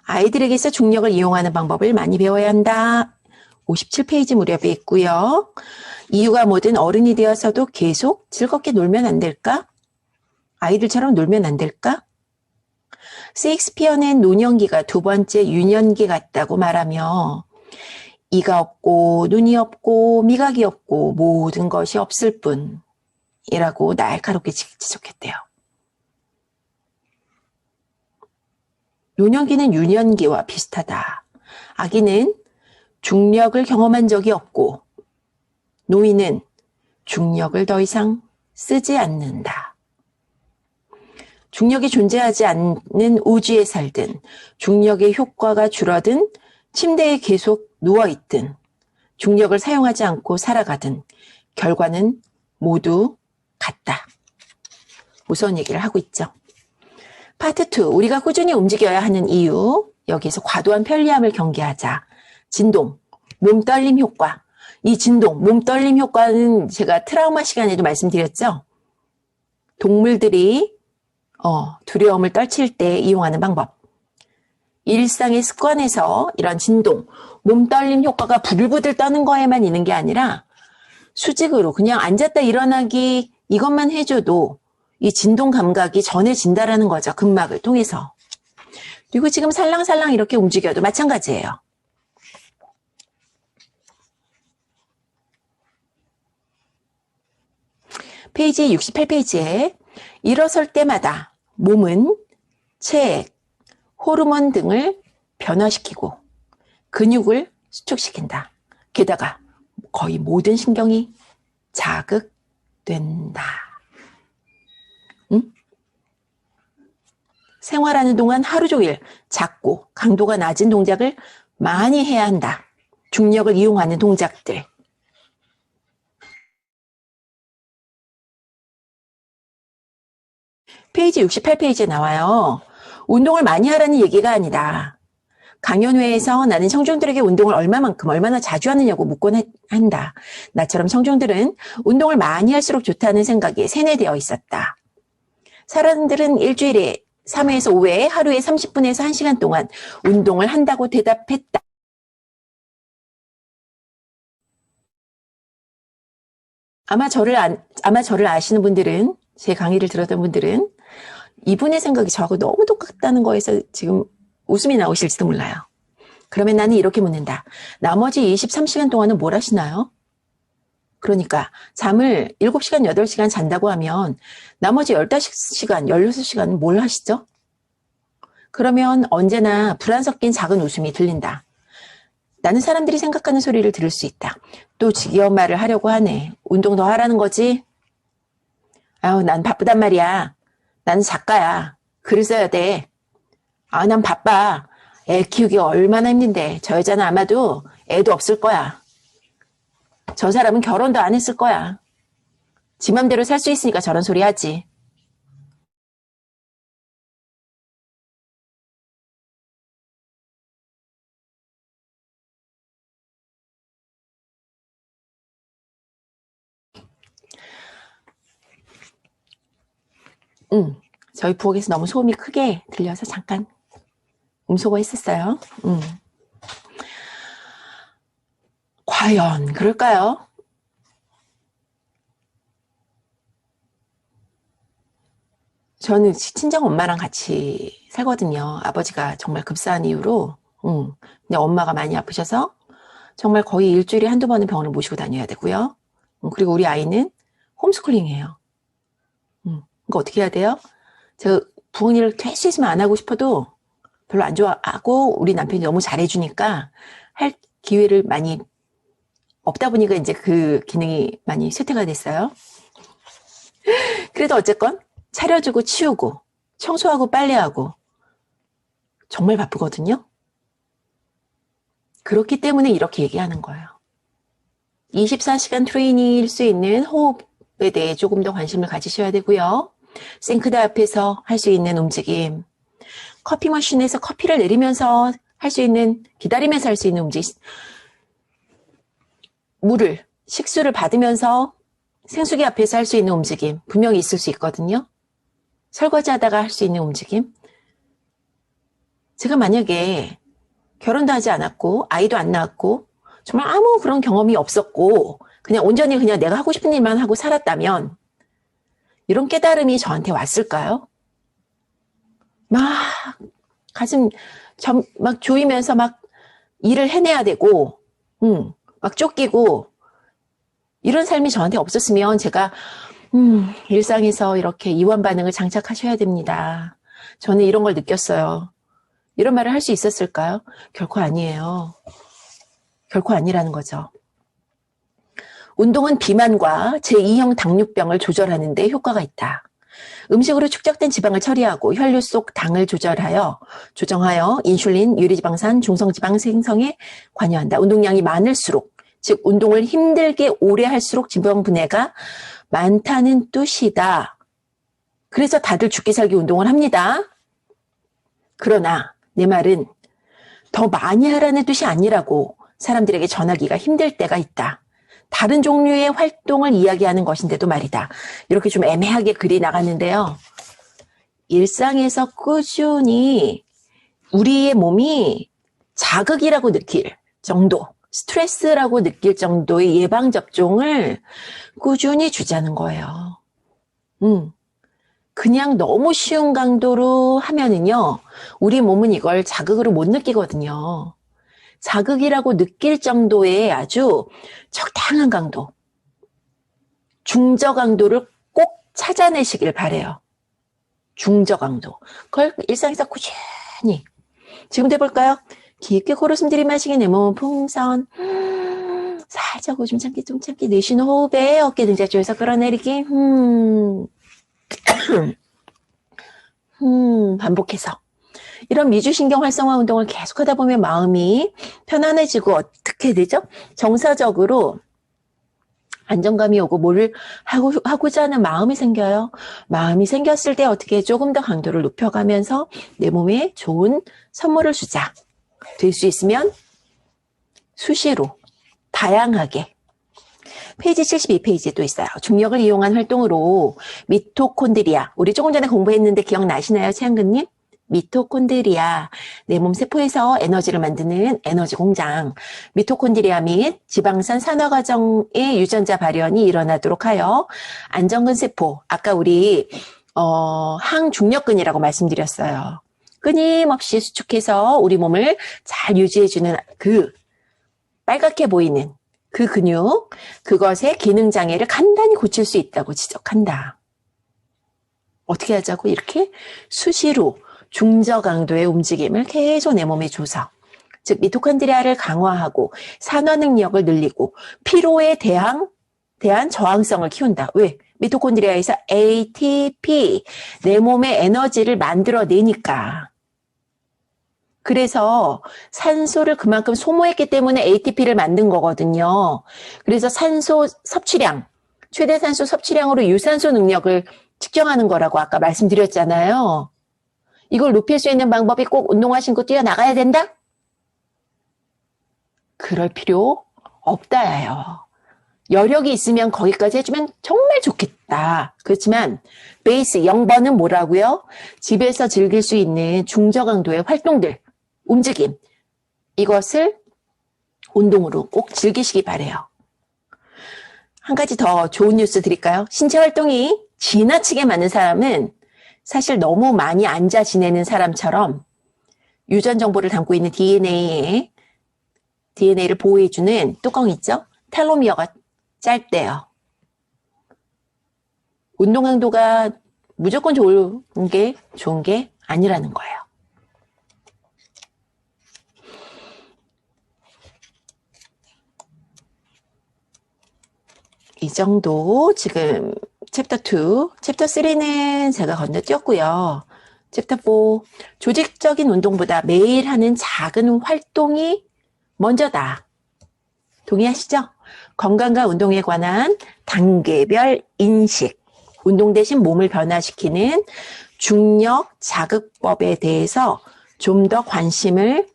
S1: 아이들에게서 중력을 이용하는 방법을 많이 배워야 한다. 57페이지 무렵에 있고요. 이유가 뭐든 어른이 되어서도 계속 즐겁게 놀면 안 될까? 아이들처럼 놀면 안 될까? 셰익스피어는 노년기가 두 번째 유년기 같다고 말하며 이가 없고 눈이 없고 미각이 없고 모든 것이 없을 뿐이라고 날카롭게 지적했대요. 노년기는 유년기와 비슷하다. 아기는 중력을 경험한 적이 없고 노인은 중력을 더 이상 쓰지 않는다. 중력이 존재하지 않는 우주에 살든 중력의 효과가 줄어든 침대에 계속 누워있든 중력을 사용하지 않고 살아가든 결과는 모두 같다. 무서운 얘기를 하고 있죠. 파트 2. 우리가 꾸준히 움직여야 하는 이유. 여기서 과도한 편리함을 경계하자. 진동, 몸 떨림 효과. 이 진동, 몸 떨림 효과는 제가 트라우마 시간에도 말씀드렸죠. 동물들이 두려움을 떨칠 때 이용하는 방법. 일상의 습관에서 이런 진동, 몸 떨림 효과가 부들부들 떠는 거에만 있는 게 아니라 수직으로 그냥 앉았다 일어나기 이것만 해줘도 이 진동 감각이 전해진다라는 거죠. 근막을 통해서. 그리고 지금 살랑살랑 이렇게 움직여도 마찬가지예요. 페이지 68페이지에 일어설 때마다 몸은 체액, 호르몬 등을 변화시키고 근육을 수축시킨다. 게다가 거의 모든 신경이 자극된다. 생활하는 동안 하루 종일 작고 강도가 낮은 동작을 많이 해야 한다. 중력을 이용하는 동작들. 페이지 68페이지에 나와요. 운동을 많이 하라는 얘기가 아니다. 강연회에서 나는 청중들에게 운동을 얼마나 자주 하느냐고 묻곤 한다. 나처럼 청중들은 운동을 많이 할수록 좋다는 생각에 세뇌되어 있었다. 사람들은 일주일에 3회에서 5회, 하루에 30분에서 1시간 동안 운동을 한다고 대답했다. 아마 저를 아시는 분들은, 제 강의를 들었던 분들은 이분의 생각이 저하고 너무 똑같다는 거에서 지금 웃음이 나오실지도 몰라요. 그러면 나는 이렇게 묻는다. 나머지 23시간 동안은 뭘 하시나요? 그러니까 잠을 7시간, 8시간 잔다고 하면 나머지 15시간, 16시간은 뭘 하시죠? 그러면 언제나 불안 섞인 작은 웃음이 들린다. 나는 사람들이 생각하는 소리를 들을 수 있다. 또 지겨운 말을 하려고 하네. 운동 더 하라는 거지? 아유, 난 바쁘단 말이야. 나는 작가야. 글을 써야 돼. 아, 난 바빠. 애 키우기가 얼마나 힘든데. 저 여자는 아마도 애도 없을 거야. 저 사람은 결혼도 안 했을 거야. 지 맘대로 살 수 있으니까 저런 소리 하지. 저희 부엌에서 너무 소음이 크게 들려서 잠깐 음소거 했었어요. 과연 그럴까요? 저는 친정 엄마랑 같이 살거든요. 아버지가 정말 급사한 이유로. 근데 엄마가 많이 아프셔서 정말 거의 일주일에 한두 번은 병원을 모시고 다녀야 되고요. 그리고 우리 아이는 홈스쿨링이에요. 그러니까 어떻게 해야 돼요? 제가 부모님을 될 수 있으면 안 하고 싶어도 별로 안 좋아하고 우리 남편이 너무 잘해주니까 할 기회를 많이 없다 보니까 이제 그 기능이 많이 쇠퇴가 됐어요. 그래도 어쨌건 차려주고 치우고 청소하고 빨래하고 정말 바쁘거든요. 그렇기 때문에 이렇게 얘기하는 거예요. 24시간 트레이닝일 수 있는 호흡에 대해 조금 더 관심을 가지셔야 되고요. 싱크대 앞에서 할 수 있는 움직임, 커피 머신에서 커피를 내리면서 할 수 있는, 기다리면서 할 수 있는 움직임, 식수를 받으면서 생수기 앞에서 할 수 있는 움직임 분명히 있을 수 있거든요. 설거지 하다가 할 수 있는 움직임. 제가 만약에 결혼도 하지 않았고 아이도 안 낳았고 정말 아무 그런 경험이 없었고 그냥 온전히 그냥 내가 하고 싶은 일만 하고 살았다면 이런 깨달음이 저한테 왔을까요? 막 가슴 막 조이면서 막 일을 해내야 되고 막 쫓기고 이런 삶이 저한테 없었으면 제가 일상에서 이렇게 이원 반응을 장착하셔야 됩니다. 저는 이런 걸 느꼈어요. 이런 말을 할 수 있었을까요? 결코 아니에요. 결코 아니라는 거죠. 운동은 비만과 제2형 당뇨병을 조절하는 데 효과가 있다. 음식으로 축적된 지방을 처리하고 혈류 속 당을 조정하여 인슐린, 유리지방산, 중성지방 생성에 관여한다. 운동량이 많을수록, 즉 운동을 힘들게 오래 할수록 지방 분해가 많다는 뜻이다. 그래서 다들 죽기 살기 운동을 합니다. 그러나 내 말은 더 많이 하라는 뜻이 아니라고 사람들에게 전하기가 힘들 때가 있다. 다른 종류의 활동을 이야기하는 것인데도 말이다. 이렇게 좀 애매하게 글이 나갔는데요. 일상에서 꾸준히 우리의 몸이 자극이라고 느낄 정도, 스트레스라고 느낄 정도의 예방접종을 꾸준히 주자는 거예요. 그냥 너무 쉬운 강도로 하면은요, 우리 몸은 이걸 자극으로 못 느끼거든요. 자극이라고 느낄 정도의 아주 적당한 강도, 중저 강도를 꼭 찾아내시길 바래요. 중저 강도. 그걸 일상에서 꾸준히. 지금도 해볼까요? 깊게 코로 숨 들이마시기, 내 몸은 풍선. 살짝 오줌 참기, 좀 참기, 내쉬는 호흡에 어깨 등짝 조여서 끌어내리기. 반복해서. 이런 미주신경 활성화 운동을 계속하다 보면 마음이 편안해지고 어떻게 되죠? 정서적으로 안정감이 오고 뭘 하고자 하는 마음이 생겨요. 마음이 생겼을 때 어떻게 조금 더 강도를 높여가면서 내 몸에 좋은 선물을 주자. 될 수 있으면 수시로 다양하게. 페이지 72페이지에 또 있어요. 중력을 이용한 활동으로 미토콘드리아. 우리 조금 전에 공부했는데 기억나시나요, 최한근님? 미토콘드리아, 내 몸 세포에서 에너지를 만드는 에너지 공장. 미토콘드리아 및 지방산 산화 과정의 유전자 발현이 일어나도록 하여 안정근 세포, 아까 우리 항중력근이라고 말씀드렸어요. 끊임없이 수축해서 우리 몸을 잘 유지해주는 그 빨갛게 보이는 그 근육, 그것의 기능 장애를 간단히 고칠 수 있다고 지적한다. 어떻게 하자고? 이렇게 수시로 중저 강도의 움직임을 계속 내 몸에 줘서, 즉 미토콘드리아를 강화하고 산화 능력을 늘리고 피로에 대한 저항성을 키운다. 왜? 미토콘드리아에서 ATP, 내 몸의 에너지를 만들어내니까. 그래서 산소를 그만큼 소모했기 때문에 ATP를 만든 거거든요. 그래서 산소 섭취량, 최대 산소 섭취량으로 유산소 능력을 측정하는 거라고 아까 말씀드렸잖아요. 이걸 높일 수 있는 방법이 꼭 운동화 신고 뛰어나가야 된다? 그럴 필요 없다예요. 여력이 있으면 거기까지 해주면 정말 좋겠다. 그렇지만 베이스 0번은 뭐라고요? 집에서 즐길 수 있는 중저강도의 활동들, 움직임, 이것을 운동으로 꼭 즐기시기 바래요. 한 가지 더 좋은 뉴스 드릴까요? 신체 활동이 지나치게 많은 사람은 사실 너무 많이 앉아 지내는 사람처럼 유전 정보를 담고 있는 DNA를 보호해주는 뚜껑 있죠? 텔로미어가 짧대요. 운동 강도가 무조건 좋은 게 아니라는 거예요. 이 정도 지금 챕터 2, 챕터 3는 제가 건너뛰었고요. 챕터 4, 조직적인 운동보다 매일 하는 작은 활동이 먼저다. 동의하시죠? 건강과 운동에 관한 단계별 인식, 운동 대신 몸을 변화시키는 중력 자극법에 대해서 좀 더 관심을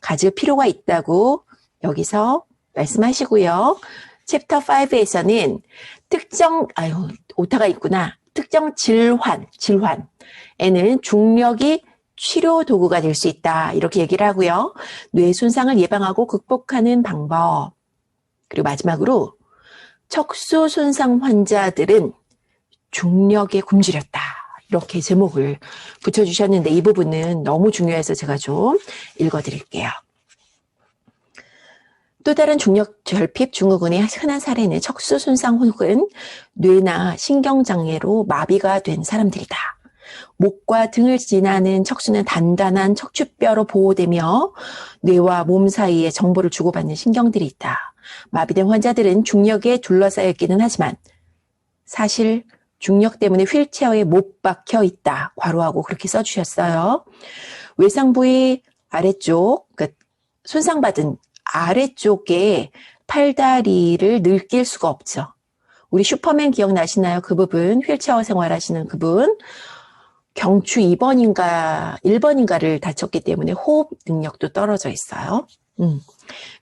S1: 가질 필요가 있다고 여기서 말씀하시고요. 챕터 5에서는 오타가 있구나. 특정 질환에는 중력이 치료 도구가 될 수 있다. 이렇게 얘기를 하고요. 뇌 손상을 예방하고 극복하는 방법. 그리고 마지막으로 척수 손상 환자들은 중력에 굶주렸다. 이렇게 제목을 붙여주셨는데 이 부분은 너무 중요해서 제가 좀 읽어드릴게요. 또 다른 중력 결핍 증후군의 흔한 사례는 척수 손상 혹은 뇌나 신경장애로 마비가 된 사람들이다. 목과 등을 지나는 척수는 단단한 척추뼈로 보호되며 뇌와 몸 사이에 정보를 주고받는 신경들이 있다. 마비된 환자들은 중력에 둘러싸여 있기는 하지만 사실 중력 때문에 휠체어에 못 박혀 있다. 괄호하고 그렇게 써주셨어요. 외상 부위 아래쪽, 손상받은 아래쪽에 팔다리를 늘낄 수가 없죠. 우리 슈퍼맨 기억나시나요? 그 부분, 휠체어 생활하시는 그분. 경추 2번인가 1번인가를 다쳤기 때문에 호흡 능력도 떨어져 있어요.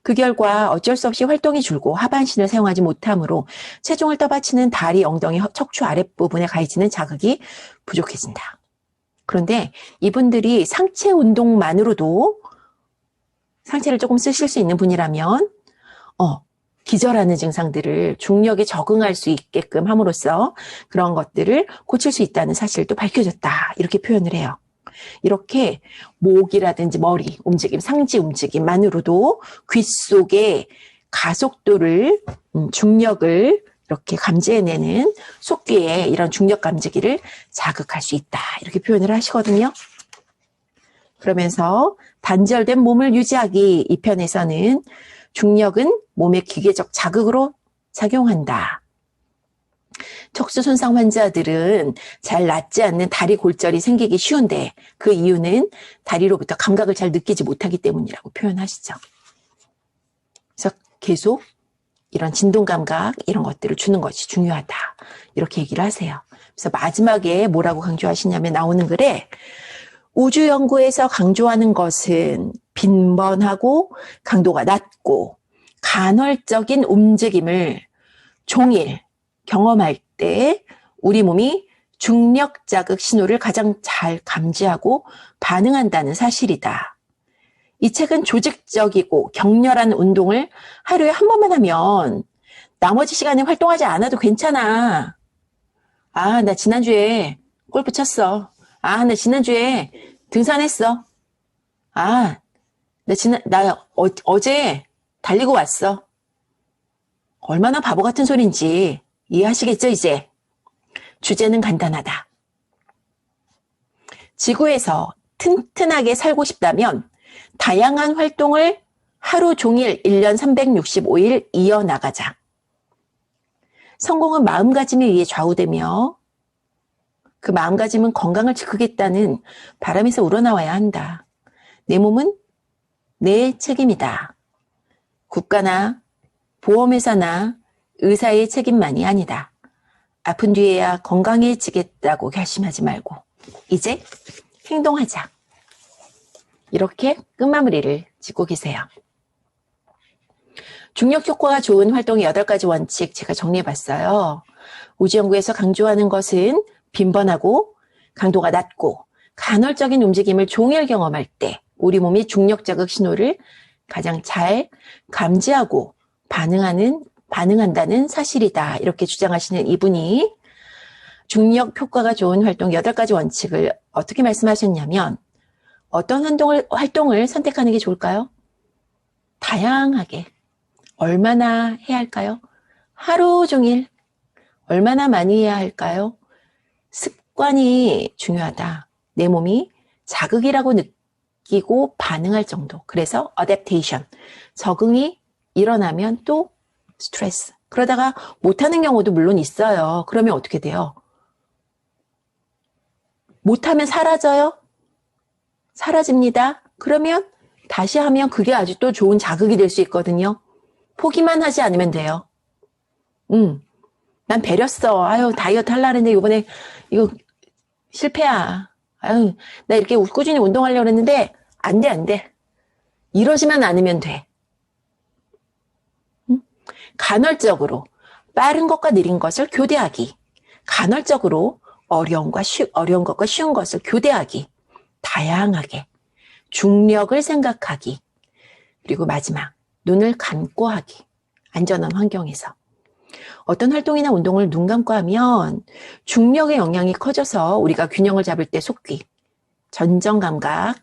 S1: 그 결과 어쩔 수 없이 활동이 줄고 하반신을 사용하지 못하므로 체중을 떠받치는 다리, 엉덩이, 척추 아랫부분에 가해지는 자극이 부족해진다. 그런데 이분들이 상체 운동만으로도 상체를 조금 쓰실 수 있는 분이라면 기절하는 증상들을 중력에 적응할 수 있게끔 함으로써 그런 것들을 고칠 수 있다는 사실도 밝혀졌다. 이렇게 표현을 해요. 이렇게 목이라든지 머리 움직임, 상지 움직임만으로도 귀 속에 가속도를, 중력을 이렇게 감지해내는 속귀의 이런 중력 감지기를 자극할 수 있다. 이렇게 표현을 하시거든요. 그러면서 단절된 몸을 유지하기 2편에서는 중력은 몸의 기계적 자극으로 작용한다. 척수 손상 환자들은 잘 낫지 않는 다리 골절이 생기기 쉬운데 그 이유는 다리로부터 감각을 잘 느끼지 못하기 때문이라고 표현하시죠. 그래서 계속 이런 진동 감각 이런 것들을 주는 것이 중요하다. 이렇게 얘기를 하세요. 그래서 마지막에 뭐라고 강조하시냐면 나오는 글에 우주 연구에서 강조하는 것은 빈번하고 강도가 낮고 간헐적인 움직임을 종일 경험할 때 우리 몸이 중력 자극 신호를 가장 잘 감지하고 반응한다는 사실이다. 이 책은 조직적이고 격렬한 운동을 하루에 한 번만 하면 나머지 시간에 활동하지 않아도 괜찮아. 아, 나 지난주에 골프 쳤어. 아, 나 지난주에 등산했어. 아, 나 어제 달리고 왔어. 얼마나 바보 같은 소린지 이해하시겠죠, 이제? 주제는 간단하다. 지구에서 튼튼하게 살고 싶다면 다양한 활동을 하루 종일 1년 365일 이어나가자. 성공은 마음가짐에 의해 좌우되며 그 마음가짐은 건강을 지키겠다는 바람에서 우러나와야 한다. 내 몸은 내 책임이다. 국가나 보험회사나 의사의 책임만이 아니다. 아픈 뒤에야 건강해지겠다고 결심하지 말고 이제 행동하자. 이렇게 끝마무리를 짓고 계세요. 중력 효과가 좋은 활동의 8가지 원칙 제가 정리해봤어요. 우주연구에서 강조하는 것은 빈번하고 강도가 낮고 간헐적인 움직임을 종일 경험할 때 우리 몸이 중력 자극 신호를 가장 잘 감지하고 반응한다는 사실이다. 이렇게 주장하시는 이분이 중력 효과가 좋은 활동 8가지 원칙을 어떻게 말씀하셨냐면 어떤 활동을 선택하는 게 좋을까요? 다양하게. 얼마나 해야 할까요? 하루 종일. 얼마나 많이 해야 할까요? 습관이 중요하다. 내 몸이 자극이라고 느끼고 반응할 정도. 그래서 adaptation. 적응이 일어나면 또 스트레스. 그러다가 못하는 경우도 물론 있어요. 그러면 어떻게 돼요? 못하면 사라져요? 사라집니다. 그러면 다시 하면 그게 아주 또 좋은 자극이 될 수 있거든요. 포기만 하지 않으면 돼요. 난 배렸어. 아유, 다이어트 하려고 했는데 이번에 이거 실패야. 아유, 나 이렇게 꾸준히 운동하려고 했는데 안 돼, 안 돼. 이러지만 않으면 돼. 간헐적으로 빠른 것과 느린 것을 교대하기. 간헐적으로 어려운 것과 쉬운 것을 교대하기. 다양하게. 중력을 생각하기. 그리고 마지막, 눈을 감고 하기. 안전한 환경에서. 어떤 활동이나 운동을 눈 감고 하면 중력의 영향이 커져서 우리가 균형을 잡을 때 속귀, 전정 감각을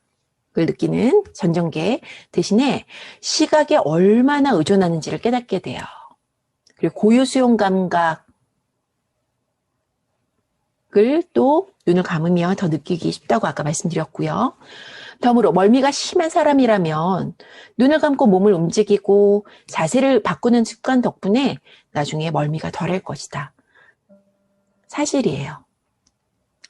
S1: 느끼는 전정계 대신에 시각에 얼마나 의존하는지를 깨닫게 돼요. 그리고 고유 수용 감각을 또 눈을 감으면 더 느끼기 쉽다고 아까 말씀드렸고요. 다음으로 멀미가 심한 사람이라면 눈을 감고 몸을 움직이고 자세를 바꾸는 습관 덕분에 나중에 멀미가 덜할 것이다. 사실이에요.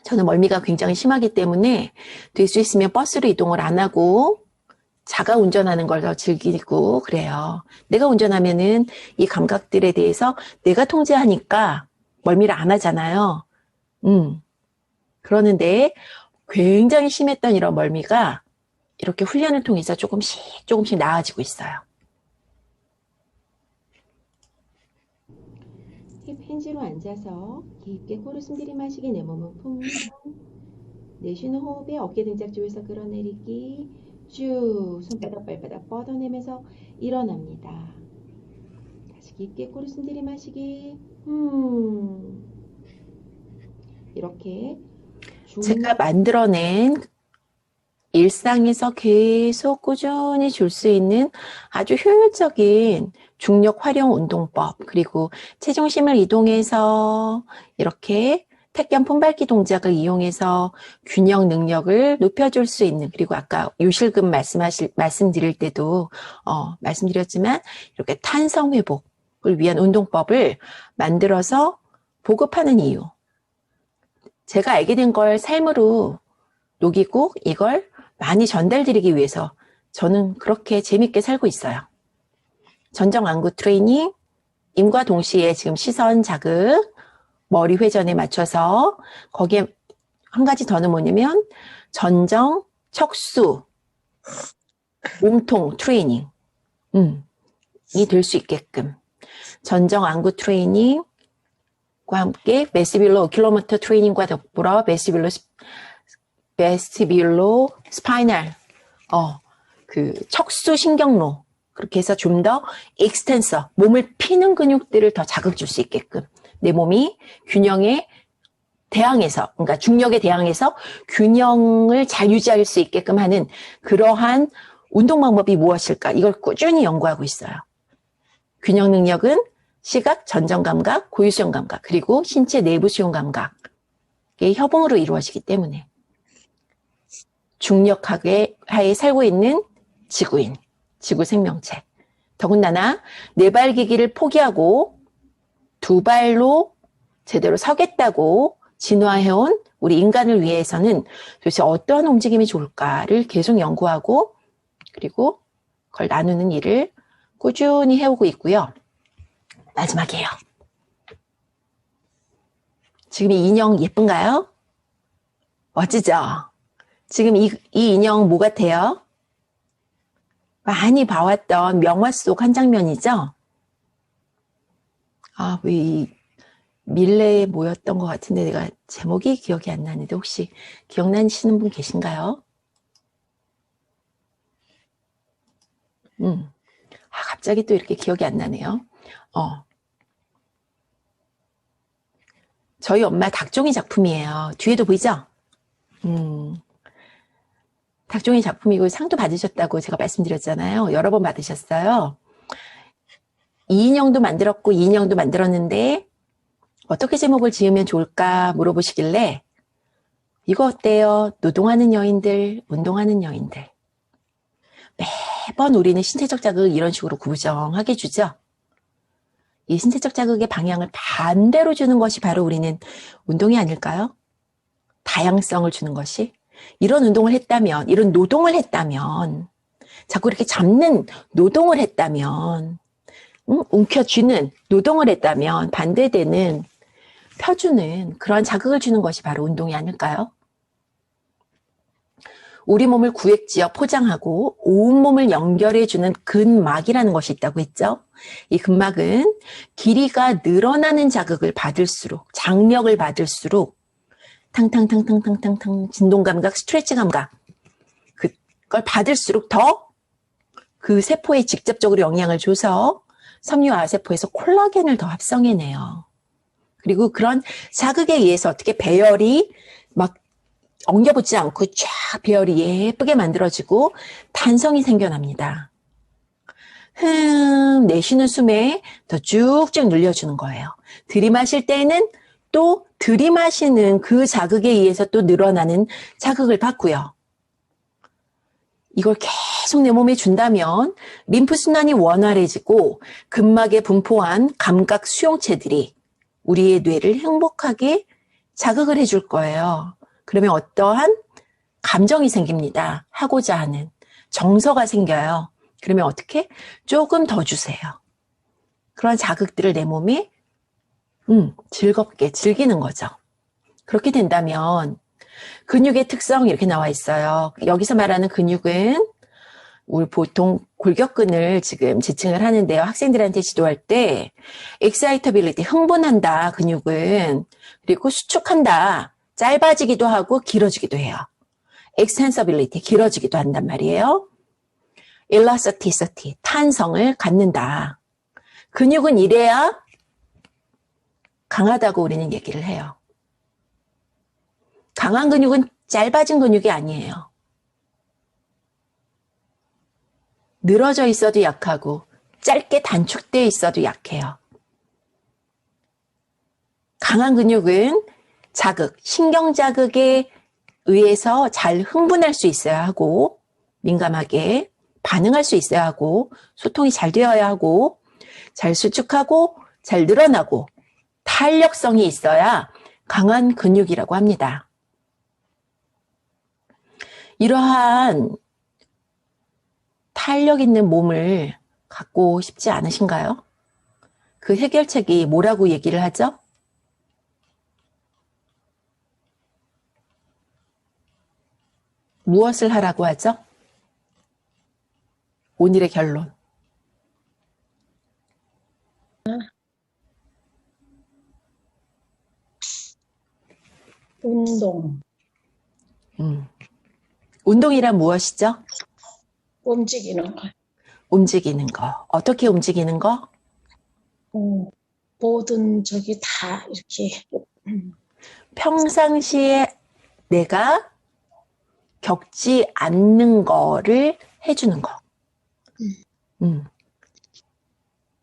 S1: 저는 멀미가 굉장히 심하기 때문에 될 수 있으면 버스로 이동을 안 하고 자가 운전하는 걸 더 즐기고 그래요. 내가 운전하면은 이 감각들에 대해서 내가 통제하니까 멀미를 안 하잖아요. 그러는데 굉장히 심했던 이런 멀미가 이렇게 훈련을 통해서 조금씩 나아지고 있어요.
S4: 힙 힌지로 앉아서 깊게 코로 숨 들이마시기, 내 몸은 풍선. 내쉬는 호흡에 어깨 등짝 조여서 끌어내리기. 쭉 손바닥 발바닥 뻗어내면서 일어납니다. 다시 깊게 코로 숨 들이마시기. 이렇게
S1: 제가 만들어낸 일상에서 계속 꾸준히 줄 수 있는 아주 효율적인 중력 활용 운동법, 그리고 체중심을 이동해서 이렇게 택견 품밟기 동작을 이용해서 균형 능력을 높여줄 수 있는, 그리고 아까 요실금 말씀드릴 때도 말씀드렸지만 이렇게 탄성 회복을 위한 운동법을 만들어서 보급하는 이유. 제가 알게 된 걸 삶으로 녹이고 이걸 많이 전달드리기 위해서 저는 그렇게 재밌게 살고 있어요. 전정 안구 트레이닝, 임과 동시에 지금 시선 자극, 머리 회전에 맞춰서 거기에 한 가지 더는 뭐냐면 전정, 척수, 몸통 트레이닝이 될 수 있게끔 전정 안구 트레이닝과 함께 베스티뷸러 오큘로모터 트레이닝과 더불어 베스티뷸러 스파이널 그 척수 신경로, 그렇게 해서 좀 더 익스텐서, 몸을 피는 근육들을 더 자극 줄 수 있게끔 내 몸이 균형에 대항해서, 그러니까 중력에 대항해서 균형을 잘 유지할 수 있게끔 하는 그러한 운동 방법이 무엇일까? 이걸 꾸준히 연구하고 있어요. 균형 능력은 시각, 전정 감각, 고유 수용 감각, 그리고 신체 내부 수용 감각의 협응으로 이루어지기 때문에 중력하에 살고 있는 지구인, 지구 생명체. 더군다나 네발기기를 포기하고 두 발로 제대로 서겠다고 진화해온 우리 인간을 위해서는 도대체 어떠한 움직임이 좋을까를 계속 연구하고 그리고 그걸 나누는 일을 꾸준히 해오고 있고요. 마지막이에요. 지금 이 인형 예쁜가요? 멋지죠? 지금 이 인형 뭐 같아요? 많이 봐왔던 명화 속 한 장면이죠? 왜 밀레에 모였던 것 같은데 내가 제목이 기억이 안 나는데 혹시 기억나시는 분 계신가요? 갑자기 또 이렇게 기억이 안 나네요. 저희 엄마 닭종이 작품이에요. 뒤에도 보이죠? 닭종이 작품이고 상도 받으셨다고 제가 말씀드렸잖아요. 여러 번 받으셨어요. 2인형도 만들었고 2인형도 만들었는데 어떻게 제목을 지으면 좋을까 물어보시길래 이거 어때요? 노동하는 여인들, 운동하는 여인들. 매번 우리는 신체적 자극을 이런 식으로 구정하게 주죠. 이 신체적 자극의 방향을 반대로 주는 것이 바로 우리는 운동이 아닐까요? 다양성을 주는 것이. 이런 운동을 했다면, 이런 노동을 했다면, 자꾸 이렇게 잡는 노동을 했다면, 움켜쥐는 노동을 했다면 반대되는 펴주는 그런 자극을 주는 것이 바로 운동이 아닐까요? 우리 몸을 구획지어 포장하고 온몸을 연결해주는 근막이라는 것이 있다고 했죠. 이 근막은 길이가 늘어나는 자극을 받을수록, 장력을 받을수록 탕탕탕탕탕탕탕 진동 감각, 스트레치 감각 그걸 받을수록 더 그 세포에 직접적으로 영향을 줘서 섬유화세포에서 콜라겐을 더 합성해내요. 그리고 그런 자극에 의해서 어떻게 배열이 막 엉겨붙지 않고 쫙 배열이 예쁘게 만들어지고 탄성이 생겨납니다. 내쉬는 숨에 더 쭉쭉 늘려주는 거예요. 들이마실 때는 또 들이마시는 그 자극에 의해서 또 늘어나는 자극을 받고요. 이걸 계속 내 몸에 준다면 림프순환이 원활해지고 근막에 분포한 감각 수용체들이 우리의 뇌를 행복하게 자극을 해줄 거예요. 그러면 어떠한 감정이 생깁니다. 하고자 하는 정서가 생겨요. 그러면 어떻게? 조금 더 주세요. 그런 자극들을 내 몸이 즐겁게 즐기는 거죠. 그렇게 된다면 근육의 특성 이렇게 나와 있어요. 여기서 말하는 근육은 우리 보통 골격근을 지금 지칭을 하는데요. 학생들한테 지도할 때 excitability, 흥분한다 근육은, 그리고 수축한다, 짧아지기도 하고 길어지기도 해요. extensibility, 길어지기도 한단 말이에요. elasticity, 탄성을 갖는다. 근육은 이래야 강하다고 우리는 얘기를 해요. 강한 근육은 짧아진 근육이 아니에요. 늘어져 있어도 약하고 짧게 단축되어 있어도 약해요. 강한 근육은 자극, 신경 자극에 의해서 잘 흥분할 수 있어야 하고 민감하게 반응할 수 있어야 하고 소통이 잘 되어야 하고 잘 수축하고 잘 늘어나고 탄력성이 있어야 강한 근육이라고 합니다. 이러한 탄력 있는 몸을 갖고 싶지 않으신가요? 그 해결책이 뭐라고 얘기를 하죠? 무엇을 하라고 하죠? 오늘의 결론.
S3: 운동,
S1: 운동이란 무엇이죠?
S3: 움직이는 거.
S1: 움직이는 거. 어떻게 움직이는 거?
S3: 모든 저기 다 이렇게
S1: 평상시에 내가 겪지 않는 거를 해주는 거.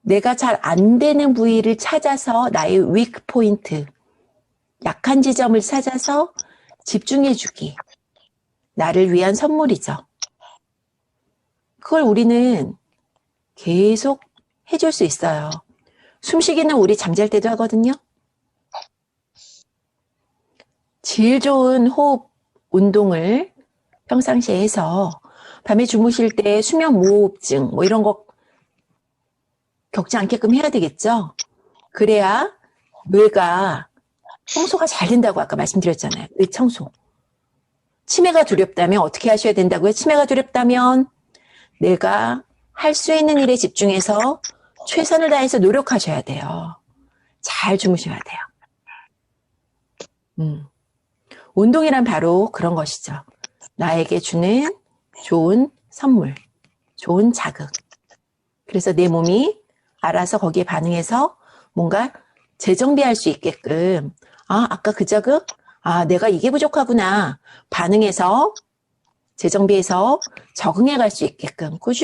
S1: 내가 잘 안 되는 부위를 찾아서 나의 위크 포인트, 약한 지점을 찾아서 집중해주기. 나를 위한 선물이죠. 그걸 우리는 계속 해줄 수 있어요. 숨쉬기는 우리 잠잘 때도 하거든요. 제일 좋은 호흡 운동을 평상시에 해서 밤에 주무실 때 수면 무호흡증 뭐 이런 거 겪지 않게끔 해야 되겠죠. 그래야 뇌가 청소가 잘 된다고 아까 말씀드렸잖아요. 뇌 청소. 치매가 두렵다면 어떻게 하셔야 된다고요? 치매가 두렵다면 내가 할 수 있는 일에 집중해서 최선을 다해서 노력하셔야 돼요. 잘 주무셔야 돼요. 운동이란 바로 그런 것이죠. 나에게 주는 좋은 선물, 좋은 자극. 그래서 내 몸이 알아서 거기에 반응해서 뭔가 재정비할 수 있게끔 아까 그 자극? 내가 이게 부족하구나. 반응해서, 재정비해서 적응해 갈 수 있게끔 꾸준히